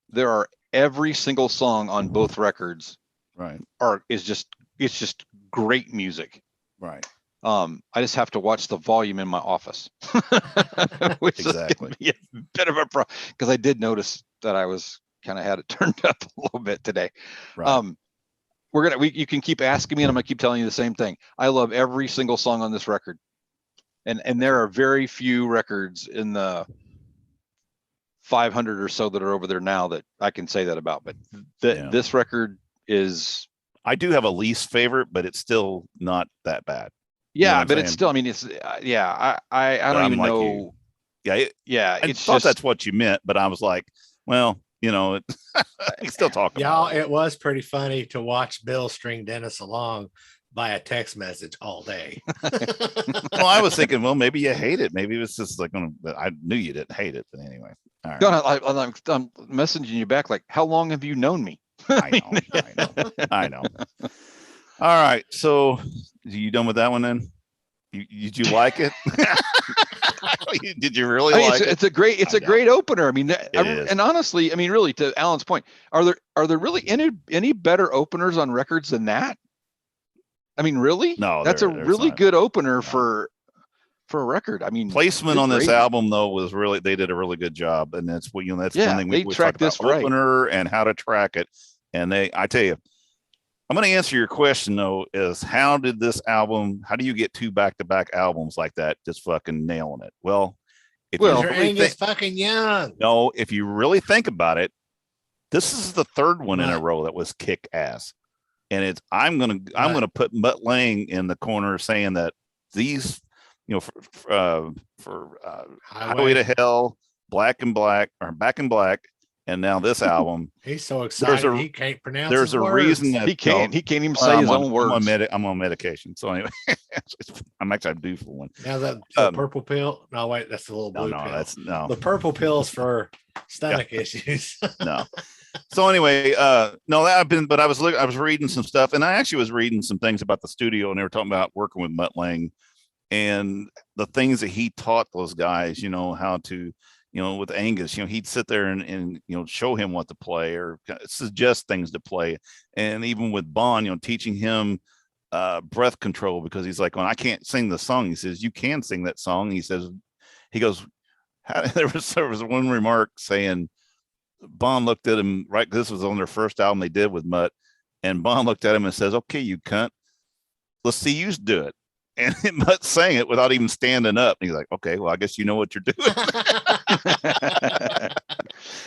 there are every single song on both records it's just great music. Right. I just have to watch the volume in my office, which is gonna be a bit of a problem because I did notice that I was kind of had it turned up a little bit today. Right. You can keep asking me and I'm gonna keep telling you the same thing. I love every single song on this record. And there are very few records in the 500 or so that are over there now that I can say that about, but this record is, I do have a least favorite, but it's still not that bad. Yeah, you know but it's still, I mean, it's, I don't even know. I thought that's what you meant, but I was like, well, you know, I still talk about it was pretty funny to watch Bill string Dennis along by a text message all day. Well, I was thinking, well, maybe you hate it. Maybe it was just like, I knew you didn't hate it, but anyway. All right. I'm messaging you back like, how long have you known me? I know. All right. So are you done with that one then? Did you like it? Did you really like it? It's a great opener. I mean, and honestly, I mean, really, to Alan's point, are there really any better openers on records than that? I mean, really? No, that's a really good opener for a record. I mean, placement on this album though was really, they did a really good job, and that's what that's one thing we track this opener and how to track it. And I tell you, I'm going to answer your question though, is how do you get 2 back-to-back albums like that just fucking nailing it? Well, If Well, you Your really Angus think, fucking young. no, if you really think about it, this is the third one in a Mutt. row that was kick ass. And I'm Mutt. gonna put Mutt Lang in the corner saying that these, for Highway to Hell, Back in Black, and now this album. He's so excited he can't pronounce There's his a words. reason that he can't even say his own words. I'm on medication, so anyway, I'm actually due for one. Now that purple pill. No, wait, that's the little blue pill. That's no. The purple pill's for stomach issues. No. So anyway, no, but I was reading some stuff, and I actually was reading some things about the studio, and they were talking about working with Mutt Lang and the things that he taught those guys, how to, with Angus, he'd sit there and show him what to play or suggest things to play. And even with Bond, teaching him breath control, because he's like, well, I can't sing the song. He says, you can sing that song. He goes, there was one remark saying, Bond looked at him, right? This was on their first album they did with Mutt, and Bond looked at him and says, okay, you cunt, let's see you do it. And Mutt sang it without even standing up. And he's like, okay, well, I guess you know what you're doing.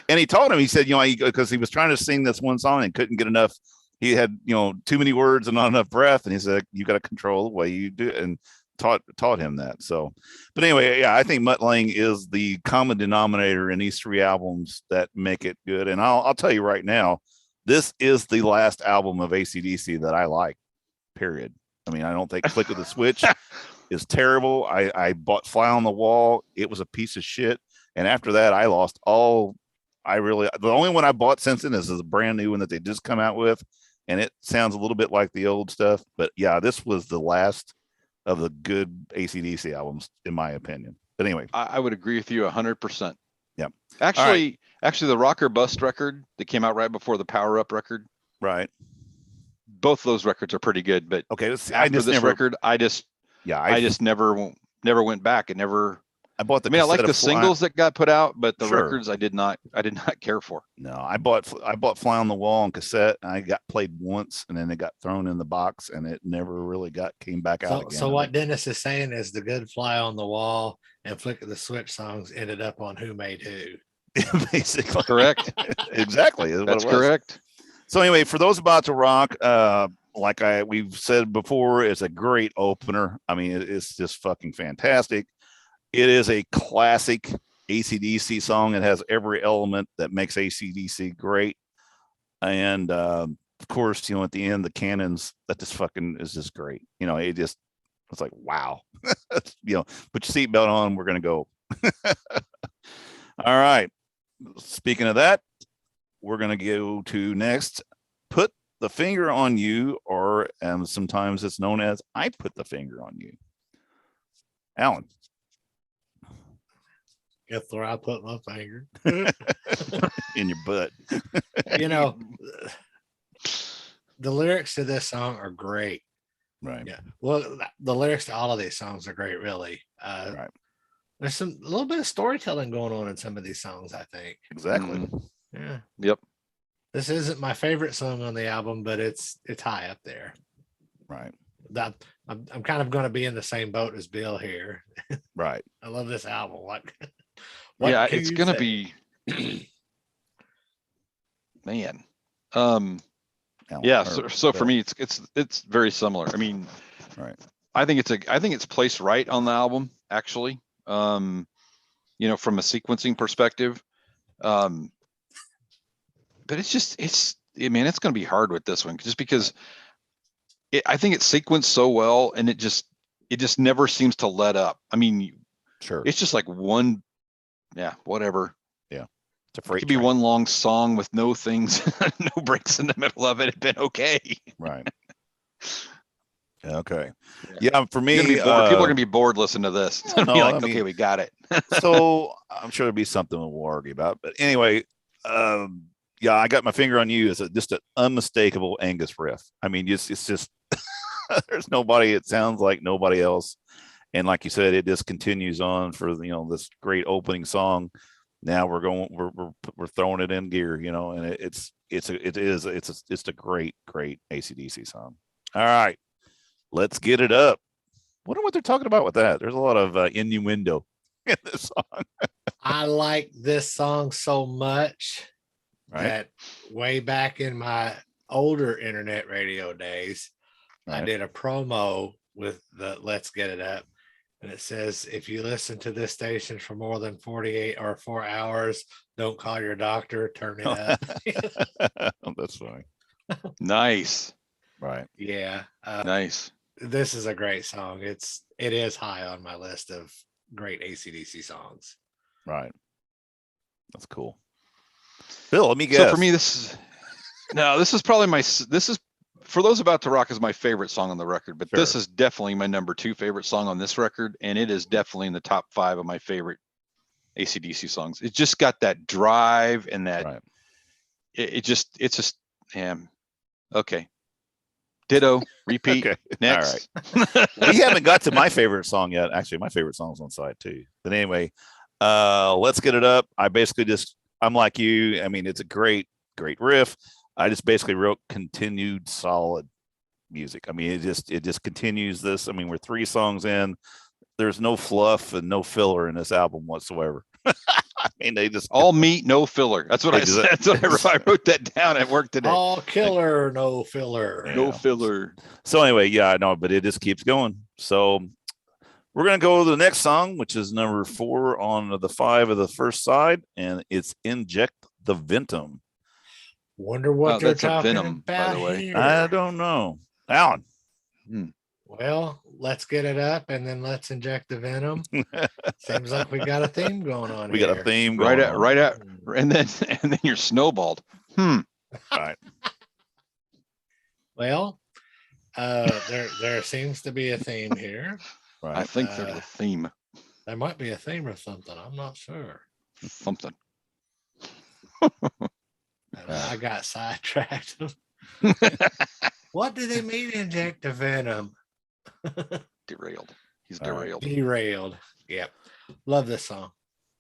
And he told him, he said, because he was trying to sing this one song and couldn't get enough. He had, too many words and not enough breath. And he said, you got to control the way you do it, and taught him that. So, but anyway, yeah, I think Mutt Lang is the common denominator in these three albums that make it good. And I'll tell you right now, this is the last album of AC/DC that I like, period. I mean, I don't think Flick of the Switch is terrible. I bought Fly on the Wall. It was a piece of shit. And after that, I lost all. The only one I bought since then is a brand new one that they just come out with. And it sounds a little bit like the old stuff. But yeah, this was the last of the good AC/DC albums, in my opinion. But anyway, I would agree with you 100%. Yeah. Actually, the Rocker Bust record that came out right before the Power Up record. Right. Both of those records are pretty good, but okay, record, I just never went back. It never. I bought the. I mean, I like the singles that got put out, but the records I did not care for. No, I bought Fly on the Wall on cassette, and I got played once, and then it got thrown in the box, and it never really came back out again. So what Dennis is saying is the good Fly on the Wall and Flick of the Switch songs ended up on Who Made Who. Basically, correct. Exactly, that's correct. So anyway, for those about to rock, like we've said before, it's a great opener. I mean, it's just fucking fantastic. It is a classic AC/DC song. It has every element that makes AC/DC great. And of course, at the end, the cannons, that just fucking is just great. It's like, wow. Put your seatbelt on. We're going to go. All right. Speaking of that, we're going to go to next, Put the Finger on You, or sometimes it's known as I Put the Finger on You. Alan. Guess where I put my finger. In your butt. The lyrics to this song are great. Right. Yeah. Well, the lyrics to all of these songs are great, really. Right. There's a little bit of storytelling going on in some of these songs, I think. Exactly. Yeah. Yep. This isn't my favorite song on the album, but it's high up there. Right. I'm kind of going to be in the same boat as Bill here. Right. I love this album. What yeah, it's going to be, man. Yeah. So for me, it's very similar. I mean, right. I think it's placed right on the album, actually. From a sequencing perspective. But it's going to be hard with this one, just because I think it's sequenced so well, and it just never seems to let up. I mean, sure, it's just like one, whatever. Yeah, it could be one long song with no things, no breaks in the middle of it. It'd been okay. Right. Okay. Yeah, for me, people are gonna be bored listening to this. Okay, we got it. So I'm sure there'll be something we'll argue about. But anyway, I got my finger on you. It's just an unmistakable Angus riff. I mean, it's just there's nobody. It sounds like nobody else. And like you said, it just continues on for this great opening song. Now we're throwing it in gear, and it's a great AC/DC song. All right. Let's get it up. Wonder what they're talking about with that. There's a lot of innuendo. in this song. I like this song so much Right. that way back in my older internet radio days, I Right. did a promo with the Let's Get It Up. And it says, if you listen to this station for more than 48 or 4 hours, don't call your doctor, turn it up. Oh, that's funny. Nice. Right. Yeah. Nice. This is a great song. It is high on my list of great AC/DC songs. Right. That's cool. Bill, let me guess. So for me, this is probably this is for those about to rock is my favorite song on the record, but this Sure. is definitely my number 2 favorite song on this record, and it is definitely in the top 5 of my favorite AC/DC songs. It's just got that drive and that Right. it's just okay. Ditto. Repeat. Okay. Next. All right. We haven't got to my favorite song yet. Actually, my favorite song's on side 2. But anyway, Let's Get It Up. I'm like you. I mean, it's a great riff. I just basically wrote continued solid music. I mean, it just continues this. I mean, we're 3 songs in. There's no fluff and no filler in this album whatsoever. I mean, they just all meat, no filler. That's what I said. That's what I wrote that down at work today. All killer, no filler. No filler. So anyway, yeah, I know, but it just keeps going. So we're going to go to the next song, which is number 4 on the 5 of the first side, and it's Inject the Ventum. Wonder what they're that's a talking Venom, by about the way. here. I don't know. Alan. Well, let's get it up and then let's inject the venom. Seems like we got a theme going on. We got a theme right going at on. right at, and then you're snowballed. Right. Well, there seems to be a theme here. Right. I think there's a theme. There might be a theme or something. I'm not sure. Something. I got sidetracked. What do they mean inject the venom? Derailed. He's All right. derailed. Derailed. Yep. Love this song.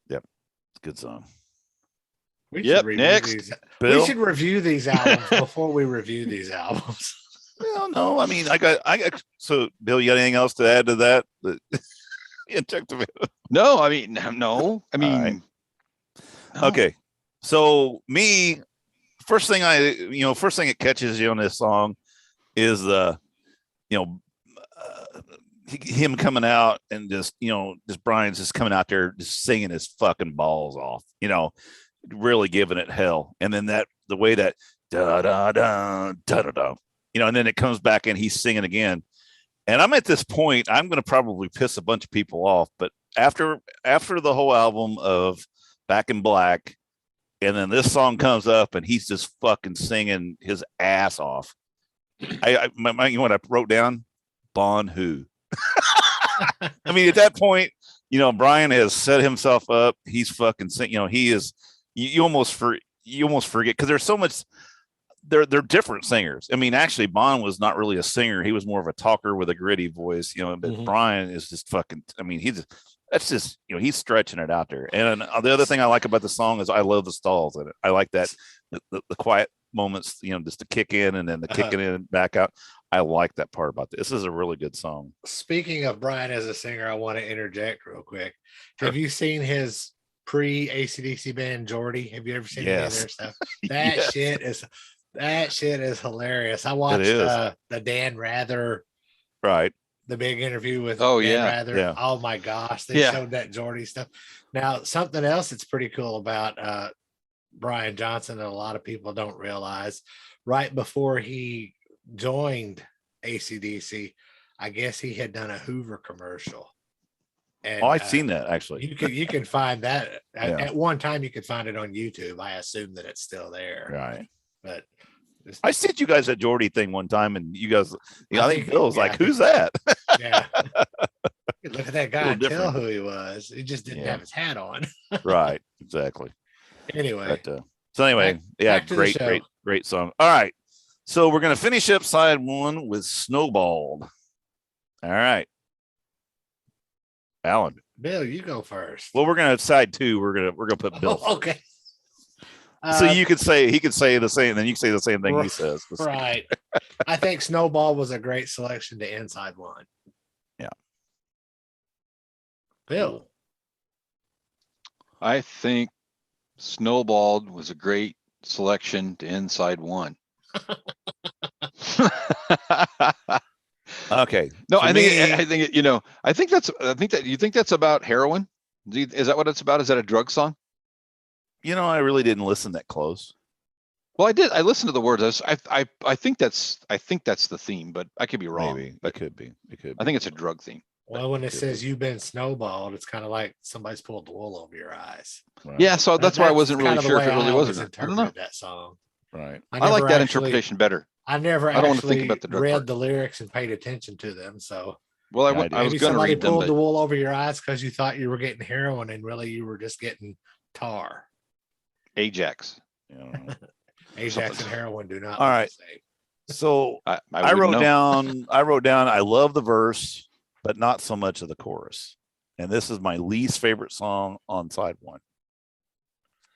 Yep. It's a good song. We Yep, should review next. these. Bill? We should review these albums before we review these albums. Well, no, I mean, I got. So, Bill, you got anything else to add to that? Inject the Ventum. No, I mean, no. I mean, right. no. Okay. So first thing it catches you on this song is him coming out and just Brian's just coming out there just singing his fucking balls off, really giving it hell. And then the way that da da da da da da, and then it comes back and he's singing again. And I'm at this point, I'm going to probably piss a bunch of people off, but after the whole album of Back in Black, and then this song comes up and he's just fucking singing his ass off. What I wrote down, Bon Who. I mean, at that point, Brian has set himself up. He's fucking singing. He is. You almost forget because there's so much. They're different singers. I mean, actually, Bon was not really a singer. He was more of a talker with a gritty voice. But Brian is just fucking. I mean, he's stretching it out there. And the other thing I like about the song is I love the stalls in it. I like that the quiet moments, just to kick in and then the kicking in and back out. I like that part about this. This is a really good song. Speaking of Brian as a singer, I want to interject real quick. Sure. Have you seen his pre-AC/DC band Geordie? Have you ever seen any of their stuff? That shit is hilarious. I watched the Dan Rather, right? The big interview with Dan Rather. Yeah. Oh my gosh, they showed that Geordie stuff. Now, something else that's pretty cool about Brian Johnson that a lot of people don't realize, right before he joined AC/DC, I guess he had done a Hoover commercial. And, I've seen that actually. You can find that at one time. You could find it on YouTube. I assume that it's still there. Right. But I sent you guys a Geordie thing one time, and you guys, I think Bill was like, "Who's that?" Yeah. Look at that guy. Tell who he was. He just didn't have his hat on. Right. Exactly. Anyway. But, so anyway, back great song. All right. So we're going to finish up side 1 with Snowballed. All right. Alan. Bill, you go first. Well, we're going to side 2. We're going to put Bill. Oh, okay. So he could say the same, then you can say the same thing he says. Right. I think Snowball was a great selection to end side 1. Yeah. Bill. I think Snowballed was a great selection to end side one. Okay. No, For I me, think it, I think that you think that's about heroin. Is that what it's about? Is that a drug song? I really didn't listen that close. Well, I did. I listened to the words. I think that's the theme, but I could be wrong. Maybe But it could be. It could. I think it's a drug theme. Well, when it Could says be. you've been snowballed, it's kind of like somebody's pulled the wool over your eyes. Right. Yeah, so that's why I wasn't kind really of the sure if way it really I was always or not. I don't know. interpreted that song. Right. I like that interpretation better. I never I don't want to actually think about the drug read part. the lyrics and paid attention to them. So Well, Yeah, I did. I was maybe going to somebody read them, pulled the but wool over your eyes because you thought you were getting heroin and really you were just getting tar. Ajax. Ajax and heroin do not. All look right. the same. So I I wouldn't wrote know. down. I love the verse, but not so much of the chorus. And this is my least favorite song on side one.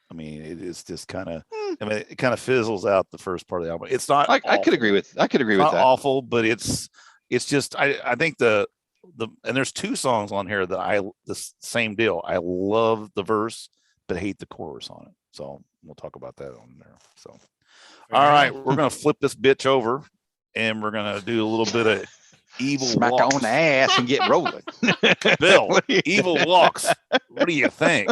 I mean, it is just kind of. I mean, it kind of fizzles out the first part of the album. It's not. I could agree with. I could agree It's with not that. awful, but it's just. I think the and there's two songs on here that the same deal. I love the verse, but hate the chorus on it. So we'll talk about that on there. So. Fair All right, enough. we're gonna flip this bitch over, and we're gonna do a little bit of evil Smack walks. on the ass and get rolling. Bill, What do you evil walks. What do you think?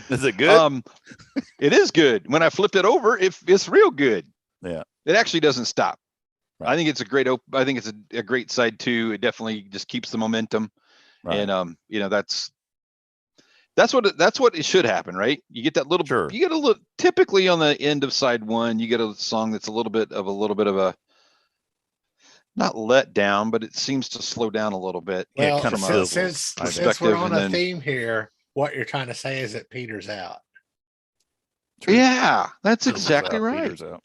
Is it good? It is good. When I flipped it over, it's real good. Yeah. It actually doesn't stop. Right. I think it's a great I think it's a great side too. It definitely just keeps the momentum. Right. And that's what it should happen, right? You get that little Sure. you get a little typically on the end of side one, you get a song that's a little bit of a not let down, but it seems to slow down a little bit. Yeah, Well, kinda from a fizzles, since I think. we're perspective, on and a then theme here, what you're trying to say is it peters out. True. yeah, that's Fizzles exactly out, right. peters out.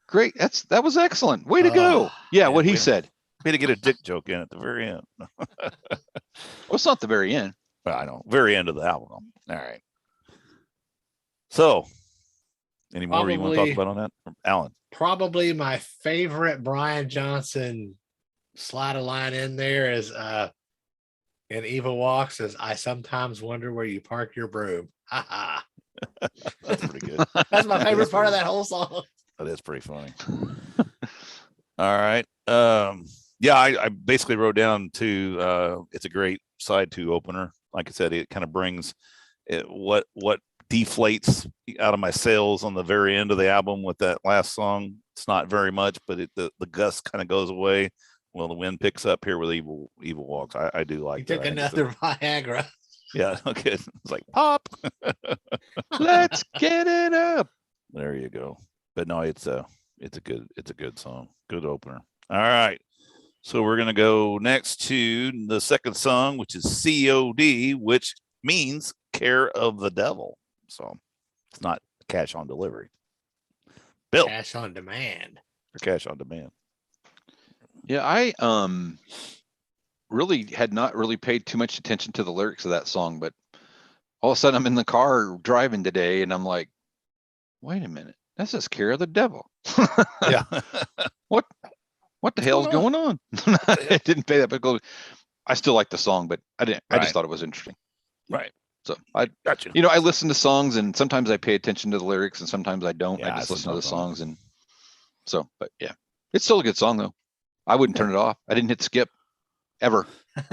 Great. That was excellent. Way to go. Yeah, yeah, what he we- said. We had to get a dick joke in at the very end. Well, it's not the very end. Well, I know, very end of the album. All right. So, any more you want to talk Probably- about on that, Alan? Probably my favorite Brian Johnson slide a line in there is in Evil Walks is I sometimes wonder where you park your broom. Ha ha. That's pretty good. That's my favorite part of that whole song. That is pretty funny. All right. Yeah, I basically wrote down it's a great side two opener. Like I said, it kind of brings what deflates out of my sails on the very end of the album with that last song. It's not very much, but the gust kind of goes away. Well, the wind picks up here with evil walks. I do like You that. took I think it's another Viagra. yeah, okay. It's like pop. Let's get it up. There you go. But no, it's a good song. Good opener. All right. So we're gonna go next to the second song, which is COD, which means care of the devil. So it's not cash on delivery. Bill, Cash on demand. or cash on demand. Yeah, I really had not really paid too much attention to the lyrics of that song, but all of a sudden I'm in the car driving today and I'm like, wait a minute, that says care of the devil. Yeah. What the hell's going on? I didn't pay that big. I still like the song, but I didn't. I Right. just thought it was interesting. Right. So I Gotcha. I listen to songs and sometimes I pay attention to the lyrics and sometimes I don't. Yeah, I just listen to the sometimes songs and so, but yeah, it's still a good song though. I wouldn't turn it off. I didn't hit skip ever.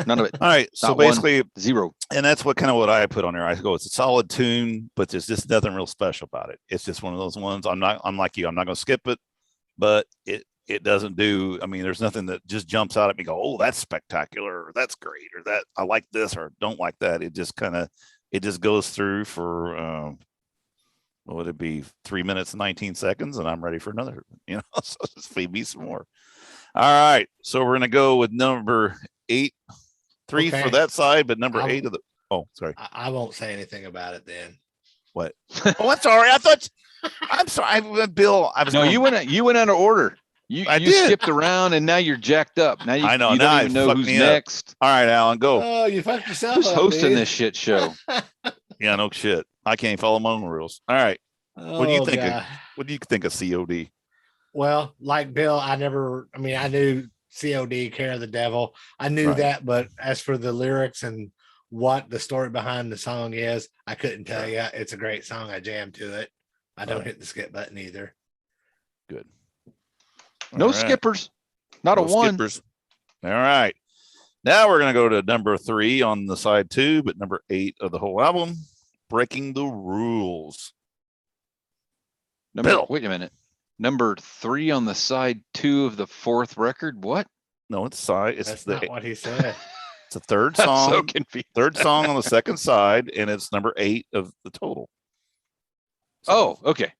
None of it. All right. So Not one. basically, Zero. and that's what I put on there. I go, it's a solid tune, but there's just nothing real special about it. It's just one of those ones. I'm like you. I'm not going to skip it, but it doesn't do. I mean, there's nothing that just jumps out at me. Go, oh, that's spectacular, or that's great, or that I like this, or don't like that. It just goes through for what would it be, 3 minutes and 19 seconds, and I'm ready for another. So just feed me some more. All right, so we're gonna go with number 8, 3 Okay. for that side, but number I'll- 8 of the. Oh, sorry. I won't say anything about it then. What? Oh, I'm sorry. I'm sorry, Bill. I was. No, going- you went out of order. You I did. skipped around and now you're jacked up. Now I know, you now don't it even know fucked who's me up. next. All right, Alan, go. Oh, you fucked yourself Who's up, hosting dude. this shit show? Yeah, no shit. I can't follow my own rules. All right. What do you Oh, think of- God. What do you think of COD? Well, like Bill, I knew COD, Care of the Devil. I knew Right. that, but as for the lyrics and what the story behind the song is, I couldn't tell you. It's a great song. I jammed to it. I don't hit the skip button either. Good. No All right. skippers. Not No a one. skippers. All right. Now we're going to go to number 3 on the side 2, but number 8 of the whole album, Breaking the Rules. Bill. Wait a minute. Number 3 on the side 2 of the 4th record. What? No, it's side. That's not what he said. It's a third That's song. so confusing. Third song on the second side, and it's number 8 of the total. So, Oh, okay.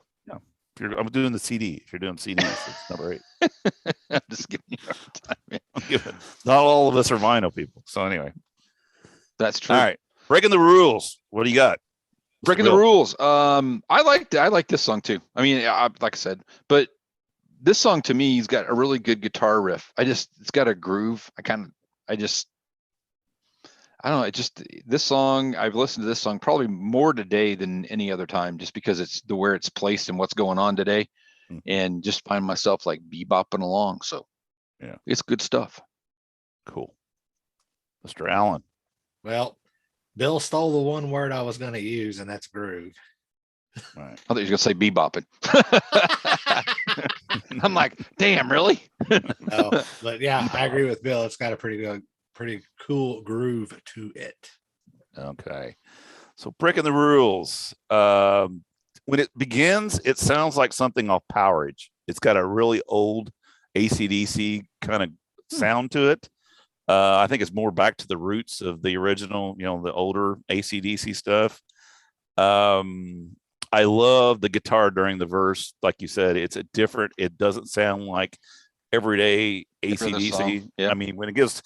I'm doing the CD. If you're doing CDs, it's number 8. I'm just giving you a hard time, man. Not all of us are vinyl people. So anyway, That's true. all right. Breaking the Rules. What do you got? Breaking the Rules. I like this song too. I mean, like I said, but this song to me, he's got a really good guitar riff. It's got a groove. I don't know. This song, I've listened to this song probably more today than any other time, just because it's where it's placed and what's going on today, and just find myself like bebopping along. So yeah, it's good stuff. Cool. Mr. Allen. Well, Bill stole the one word I was going to use, and that's groove. All right. I thought you were going to say bebopping. I'm like, damn, really? No, but yeah, I agree with Bill. It's got a pretty cool groove to it. Okay. So Breaking the Rules. When it begins, it sounds like something off Powerage. It's got a really old AC/DC kind of sound to it. I think it's more back to the roots of the original, the older AC/DC stuff. I love the guitar during the verse. Like you said, it doesn't sound like everyday AC/DC. Yeah. I mean, when it goes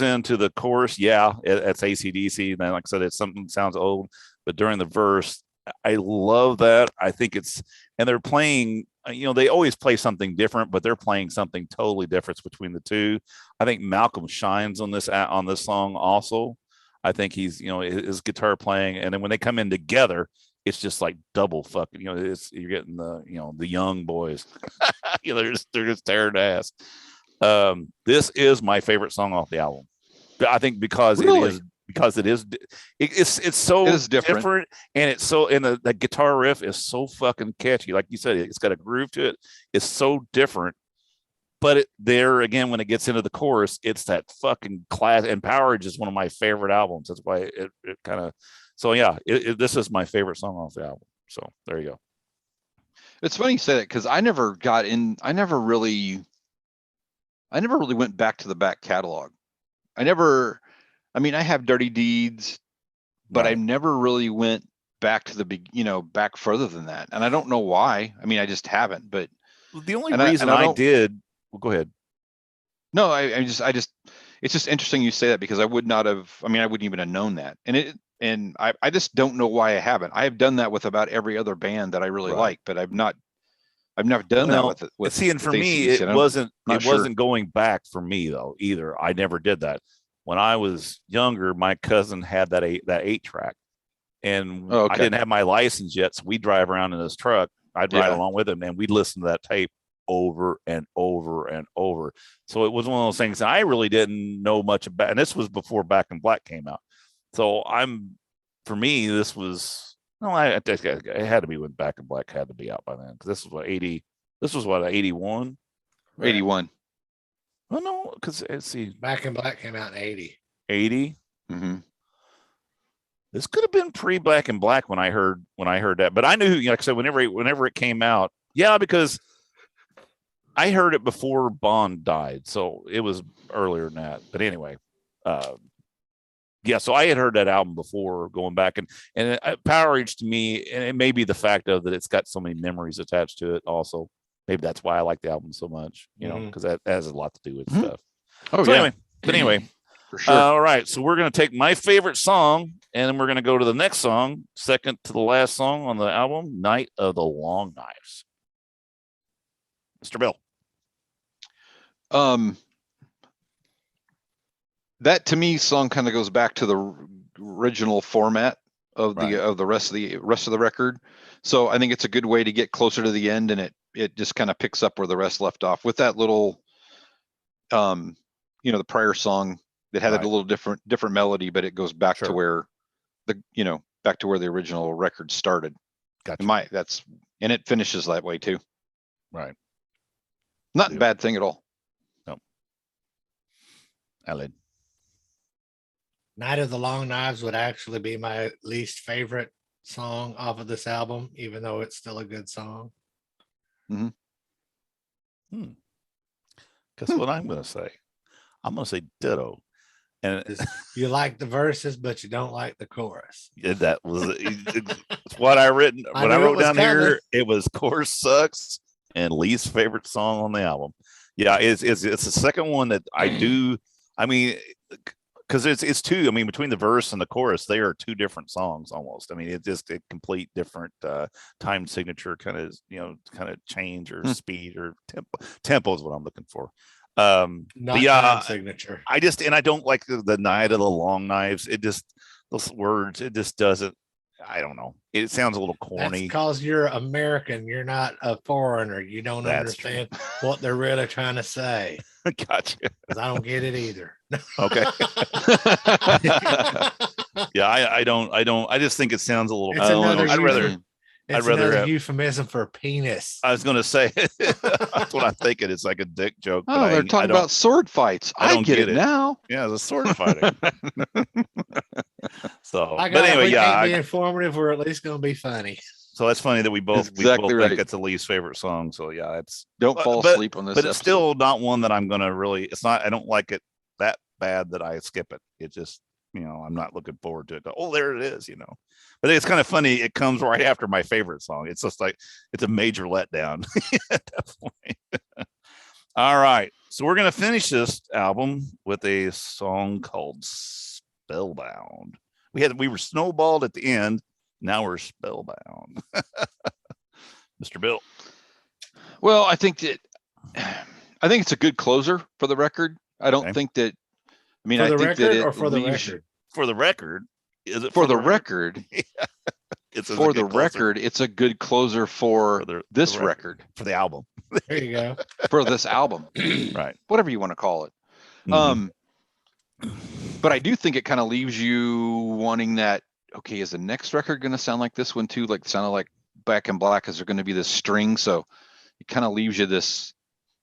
into the chorus, it's AC/DC. Then, like I said, it's something that sounds old, but during the verse, I love that. I think and they're playing, they always play something different, but they're playing something totally different between the two. I think Malcolm shines on this song also. I think he's, his guitar playing, and then when they come in together, it's just like double fucking, you're getting the young boys, they're just tearing ass. This is my favorite song off the album. I think because really? It's so different, and the guitar riff is so fucking catchy. Like you said, it's got a groove to it. It's so different, but there again, when it gets into the chorus, it's that fucking class. And Powerage is one of my favorite albums. That's why it kind of. So yeah, this is my favorite song off the album. So there you go. It's funny you say that, because I never really went back to the back catalog. I have Dirty Deeds, but I never really went back to back further than that. And I don't know why. I just haven't, but the only reason I did, well, go ahead. No, it's just interesting you say that, because I would not have, I wouldn't even have known that. And I just don't know why I haven't. I have done that with about every other band that I really like, but I've never done that with it. And for me, it wasn't going back for me though either. I never did that. When I was younger, my cousin had that 8-track, and I didn't have my license yet, so we'd drive around in his truck. I'd ride along with him, and we'd listen to that tape over and over and over. So it was one of those things that I really didn't know much about, and this was before Back in Black came out. So for me, this was it had to be when Back in Black had to be out by then, because this was 81. 81. Oh no, because let's see, Back in Black came out in 80. 80. Mm-hmm. This could have been pre-Black in Black when I heard that, but I knew, like I said, whenever it came out, because I heard it before Bond died, so it was earlier than that. But anyway, so I had heard that album before, going back, and Powerage to me, and it may be the fact of that it's got so many memories attached to it also. Maybe that's why I like the album so much, because that has a lot to do with stuff. Oh, so yeah. Anyway, for sure. All right. So we're going to take my favorite song, and then we're going to go to the next song, second to the last song on the album, Night of the Long Knives. Mr. Bill. That to me song kind of goes back to the original format of the rest of the record. So I think it's a good way to get closer to the end, and it just kind of picks up where the rest left off with that little the prior song that had Right. a little different melody, but it goes back to Sure. where back to where the original record started. Gotcha. And it finishes that way too. Right. Not a bad thing at all. No. Alan. Night of the Long Knives would actually be my least favorite song off of this album, even though it's still a good song. Guess what I'm going to say? I'm going to say ditto. And You like the verses, but you don't like the chorus. that was it's what I written. I What I knew it wrote was down coming. here, it was chorus sucks and least favorite song on the album. Yeah, it's the second one that I do. I mean, because it's two. I mean, between the verse and the chorus, they are two different songs almost. I mean, it's just a complete different time signature kind of change or speed or tempo. Tempo is what I'm looking for. Not time signature. I don't like the Night of the Long Knives. It just, those words, it just doesn't. I don't know. It sounds a little corny. That's because you're American. You're not a foreigner. You don't understand what they're really trying to say. Gotcha. Because I don't get it either. Okay. Yeah, I don't. I just think it sounds a little. It's another I'd rather have euphemism for penis. I was going to say that's what I'm thinking. It's like a dick joke. Oh, they're talking about sword fights. I don't get it now. Yeah, the sword fighting. So, I but anyway, can't be informative. We're at least going to be funny. So that's funny that we both think it's the least favorite song. So yeah, it's don't fall asleep on this. But it's still not one that I'm going to really. It's not. I don't like it that bad that I skip it. It just, I'm not looking forward to it. Oh, there it is. But it's kind of funny. It comes right after my favorite song. It's just like it's a major letdown at that point. All right, so we're going to finish this album with a song called Spellbound. We were snowballed at the end. Now we're spellbound. Mr. Bill. Well, I think it's a good closer for the record. I don't think that. I mean, I think that it for the record. For the record, is it for the record? It's for the record. It's a good closer for this record. For the album. There you go. For this album, right? Whatever you want to call it. But I do think it kind of leaves you wanting that. Okay, is the next record going to sound like this one too? Like sounded like Back in Black. Is there going to be this string? So it kind of leaves you this.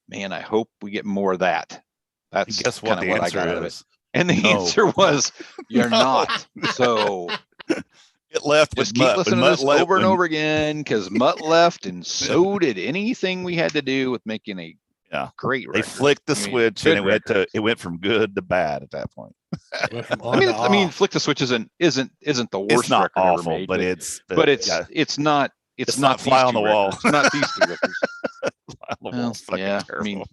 Man, I hope we get more of that. That's kind of what I got out of it. And the answer was, you're not. So it left. Just keep listening to this over and over again because Mutt left, and so did anything we had to do with making a great record. They flicked the switch, and it went from good to bad at that point. I mean, flick the switch isn't the worst it's not record awful, ever made, but it's not fly on the wall. It's not these two records. Yeah, I mean.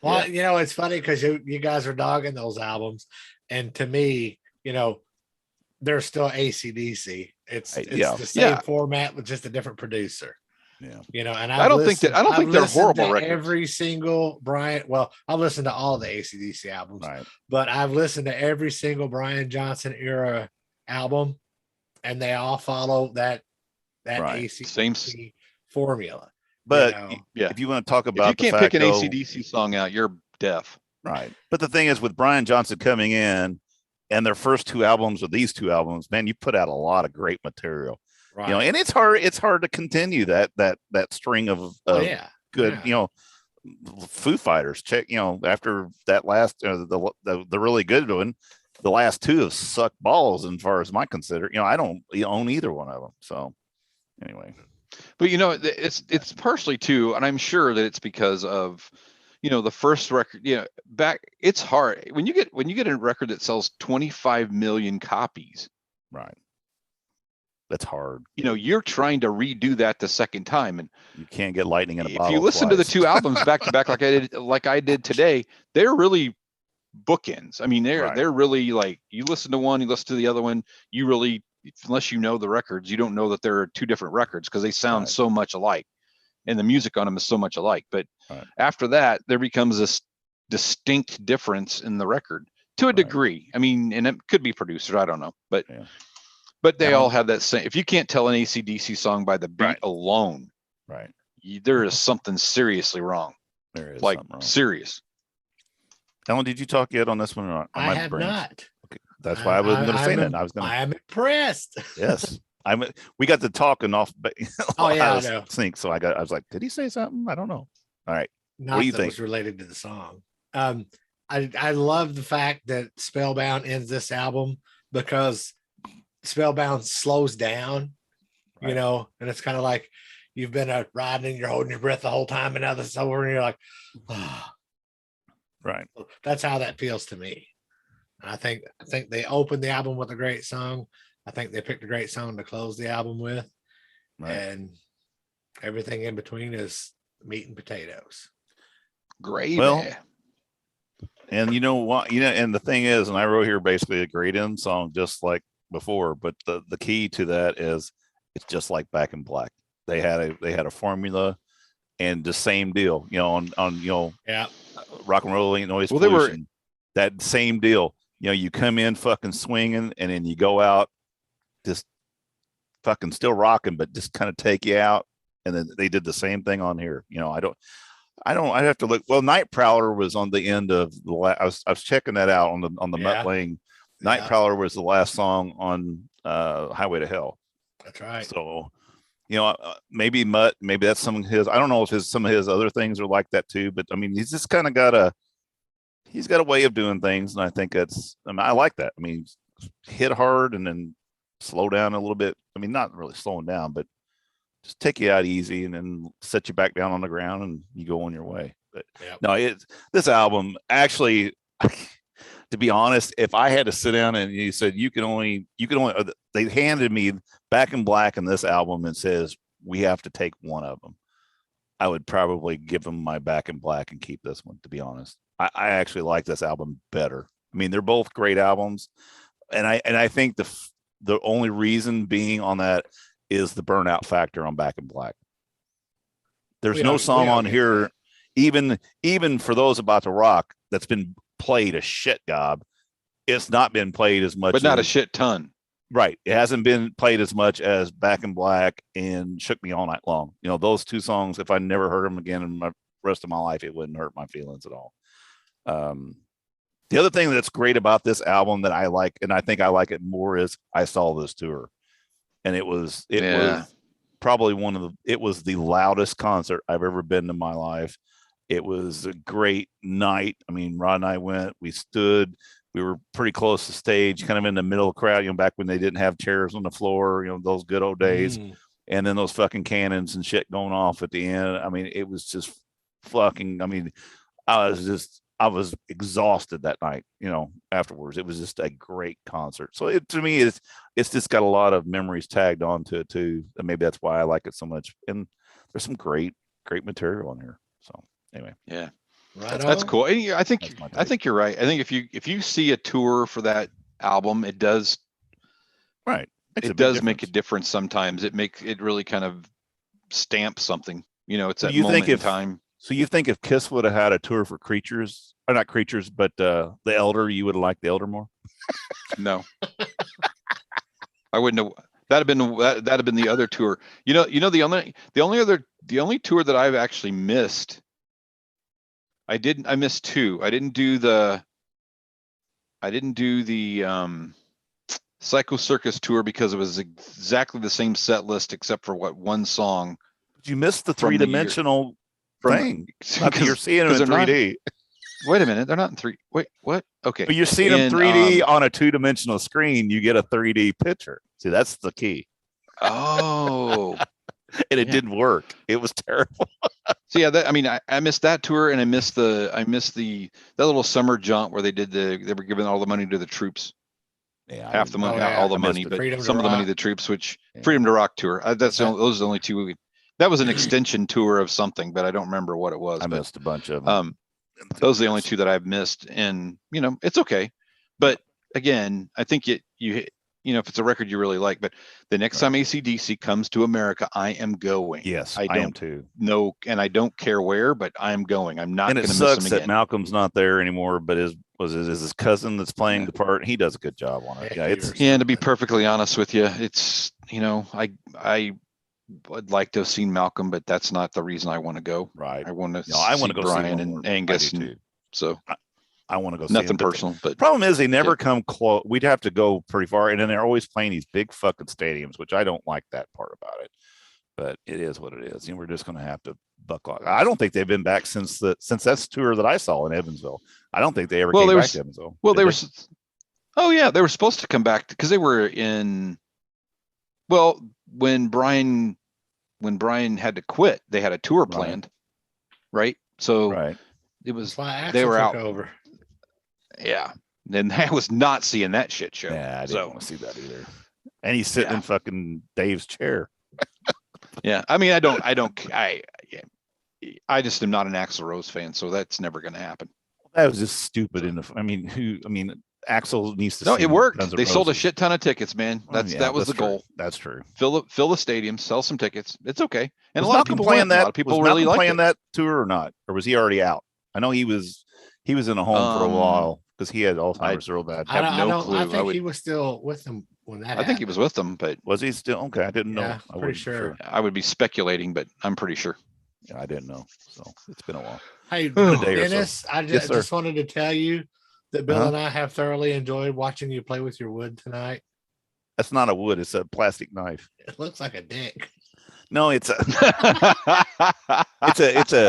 Well, it's funny because you guys are dogging those albums, and to me, they're still AC/DC. It's the same format with just a different producer. Yeah, and I don't think they're horrible records. Every single Brian, well, I've listened to all the AC/DC albums, right? But I've listened to every single Brian Johnson era album, and they all follow that AC/DC formula. But if you want to talk about, if you can't pick an AC/DC song out, you're deaf. Right. But the thing is, with Brian Johnson coming in and their first two albums or these two albums, man, you put out a lot of great material. Right. And it's hard to continue that string of good, Foo Fighters. Check, after that last the really good one, the last two have sucked balls as far as I consider. I don't own either one of them. So anyway. But it's partially too, and I'm sure that it's because of the first record. It's hard when you get a record that sells 25 million copies. Right. That's hard. You're trying to redo that the second time, and you can't get lightning in a bottle. If you listen to the two albums back to back, like I did today, they're really bookends. I mean, they're really like, you listen to one, you listen to the other one, you really, unless you know the records, you don't know that there are two different records because they sound so much alike and the music on them is so much alike. But after that, there becomes this distinct difference in the record to a degree. I mean, and it could be producers, I don't know, but they all have that same. If you can't tell an AC/DC song by the beat alone, there is something seriously wrong. There is like serious. Alan, did you talk yet on this one or not? I have not. Okay. That's why I wasn't going to say that. I am impressed. Yes. We got to talking off. Oh yeah, I know. Sync, so I was like, did he say something? I don't know. All right. Not what do you that think? Was related to the song. I love the fact that Spellbound ends this album because Spellbound slows down, Right. you know, and it's kind of like you've been riding and you're holding your breath the whole time, and now this is over, and you're like, oh. Right. That's how that feels to me. I think they opened the album with a great song. I think they picked a great song to close the album with, Right. and everything in between is meat and potatoes. Gravy. Well, and you know what? And the thing is, and I wrote here basically a great end song, just like before. But the key to that is it's just like Back in Black. They had a formula, and the same deal. On Yeah, Rock and Roll Ain't Noise Well, Pollution. That same deal. You come in fucking swinging, and then you go out just fucking still rocking, but just kind of take you out. And then they did the same thing on here. I'd have to look. Well, Night Prowler was on the end of the I was checking that out on the Mutt Lang. Night Prowler was the last song on Highway to Hell. That's right. So, maybe Mutt, maybe that's some of his. I don't know if some of his other things are like that too. But I mean, he's just kind of got a way of doing things, and I think I like that. I mean, hit hard and then slow down a little bit. I mean, not really slowing down, but just take you out easy and then set you back down on the ground and you go on your way. But no, this album actually, to be honest, if I had to sit down and you said you can only, they handed me Back in Black in this album and says we have to take one of them, I would probably give them my Back in Black and keep this one. To be honest, I actually like this album better. I mean, they're both great albums, and I think the only reason being on that is the burnout factor on Back in Black. There's no song on here, even for those about to rock, that's been played a shit gob. It's not been played as much, but not a shit ton. Right. It hasn't been played as much as Back in Black and Shook Me All Night Long. Those two songs, if I never heard them again in the rest of my life, it wouldn't hurt my feelings at all. The other thing that's great about this album that I like, and I think I like it more, is I saw this tour. And it was probably it was the loudest concert I've ever been to in my life. It was a great night. I mean, Rod and I went, we stood, we were pretty close to stage, kind of in the middle of the crowd, back when they didn't have chairs on the floor, those good old days. And then those fucking cannons and shit going off at the end. I mean, it was just fucking, I mean, I was exhausted that night, afterwards. It was just a great concert. So to me, it's just got a lot of memories tagged onto it too. And maybe that's why I like it so much. And there's some great material on here. So anyway. Yeah. Right. That's cool. And I think you're right. I think if you see a tour for that album, it does. Right. It does make a difference sometimes. It really kind of stamps something, it's that moment in time. So you think if Kiss would have had a tour for Creatures, or not Creatures, but the Elder, you would have liked the Elder more? No, I wouldn't have. That'd have been the other tour. The only tour that I've actually missed. I missed two. I didn't do the Psycho Circus tour because it was exactly the same set list except for one song. But you missed the three-dimensional thing. You're seeing them in 3D. Wait a minute, they're not in 3. Wait, what? Okay. But you're seeing them 3D on a two-dimensional screen. You get a 3D picture. See, that's the key. Oh. And it didn't work. It was terrible. So yeah, I missed that tour, and I missed that little summer jaunt where they were giving all the money to the troops. Yeah, half the money, not all the money, but some of the money to the troops. Which Freedom to Rock tour. Those are the only two. That was an extension tour of something, but I don't remember what it was. I missed a bunch of them. Those are the only two that I've missed, and it's okay. But again, I think if it's a record you really like, but the next time AC/DC comes to America, I am going. Yes, I am too. No, and I don't care where, but I am going. I'm not going to miss him again. And it sucks that Malcolm's not there anymore, but his cousin that's playing the part. He does a good job on it. And to be perfectly honest with you, it's I would like to have seen Malcolm, but that's not the reason I want to go. Right. I want to go see Brian and Angus. I do too. So I want to go see Nothing them. But personal, but problem is they never come close. We'd have to go pretty far, and then they're always playing these big fucking stadiums, which I don't like that part about it. But it is what it is. We're just going to have to buckle. I don't think they've been back since that tour that I saw in Evansville. I don't think they ever came back to Evansville. Well, they were. Oh yeah, they were supposed to come back because they were in. Well, when Brian had to quit, they had a tour planned, right? So it was they were out over. Yeah, then I was not seeing that shit show. Yeah, I didn't want to see that either. And he's sitting in fucking Dave's chair. Yeah, I mean, I just am not an Axl Rose fan, so that's never going to happen. That was just stupid. Axl needs to. No, it worked. They sold a shit ton of tickets, man. That was the goal. That's true. Fill the stadium, sell some tickets. It's okay. And was a lot of people playing that. A lot of people really liked playing that tour or not, or was he already out? I know he was in a home for a while because he had Alzheimer's real bad. I have no clue. I think he was still with them when that happened. I think he was with them, but was he still? Okay, I didn't know. Yeah, I'm pretty sure. I would be speculating, but I'm pretty sure. Yeah, I didn't know. So it's been a while. Hey, Dennis, I just wanted to tell you that Bill and I have thoroughly enjoyed watching you play with your wood tonight. That's not a wood; it's a plastic knife. It looks like a dick. No, it's a.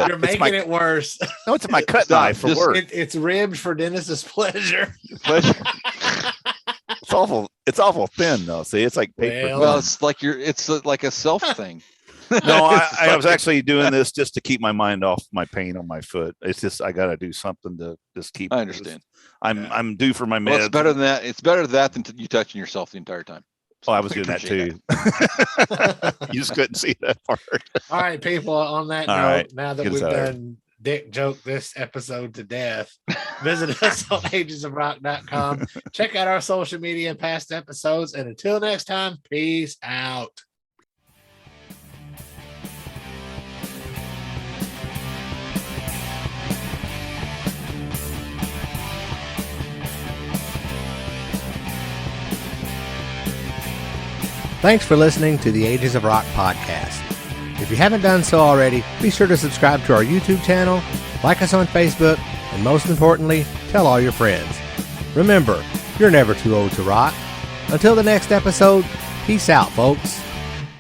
You're making it worse. No, it's my cut knife for work. It's ribbed for Dennis's pleasure. It's awful. It's awful thin though. See, it's like paper. Well, it's like a self thing. No, I was actually doing this just to keep my mind off my pain on my foot. It's just I got to do something to just keep. I understand. I'm due for my meds. Well, it's better than that. It's better than that than you touching yourself the entire time. So I was doing that too. You just couldn't see that part. All right, people. On that note, now that we've done dick joke this episode to death, visit us on agesofrock.com. Check out our social media and past episodes. And until next time, peace out. Thanks for listening to the Ages of Rock podcast. If you haven't done so already, be sure to subscribe to our YouTube channel, like us on Facebook, and most importantly, tell all your friends. Remember, you're never too old to rock. Until the next episode, peace out, folks.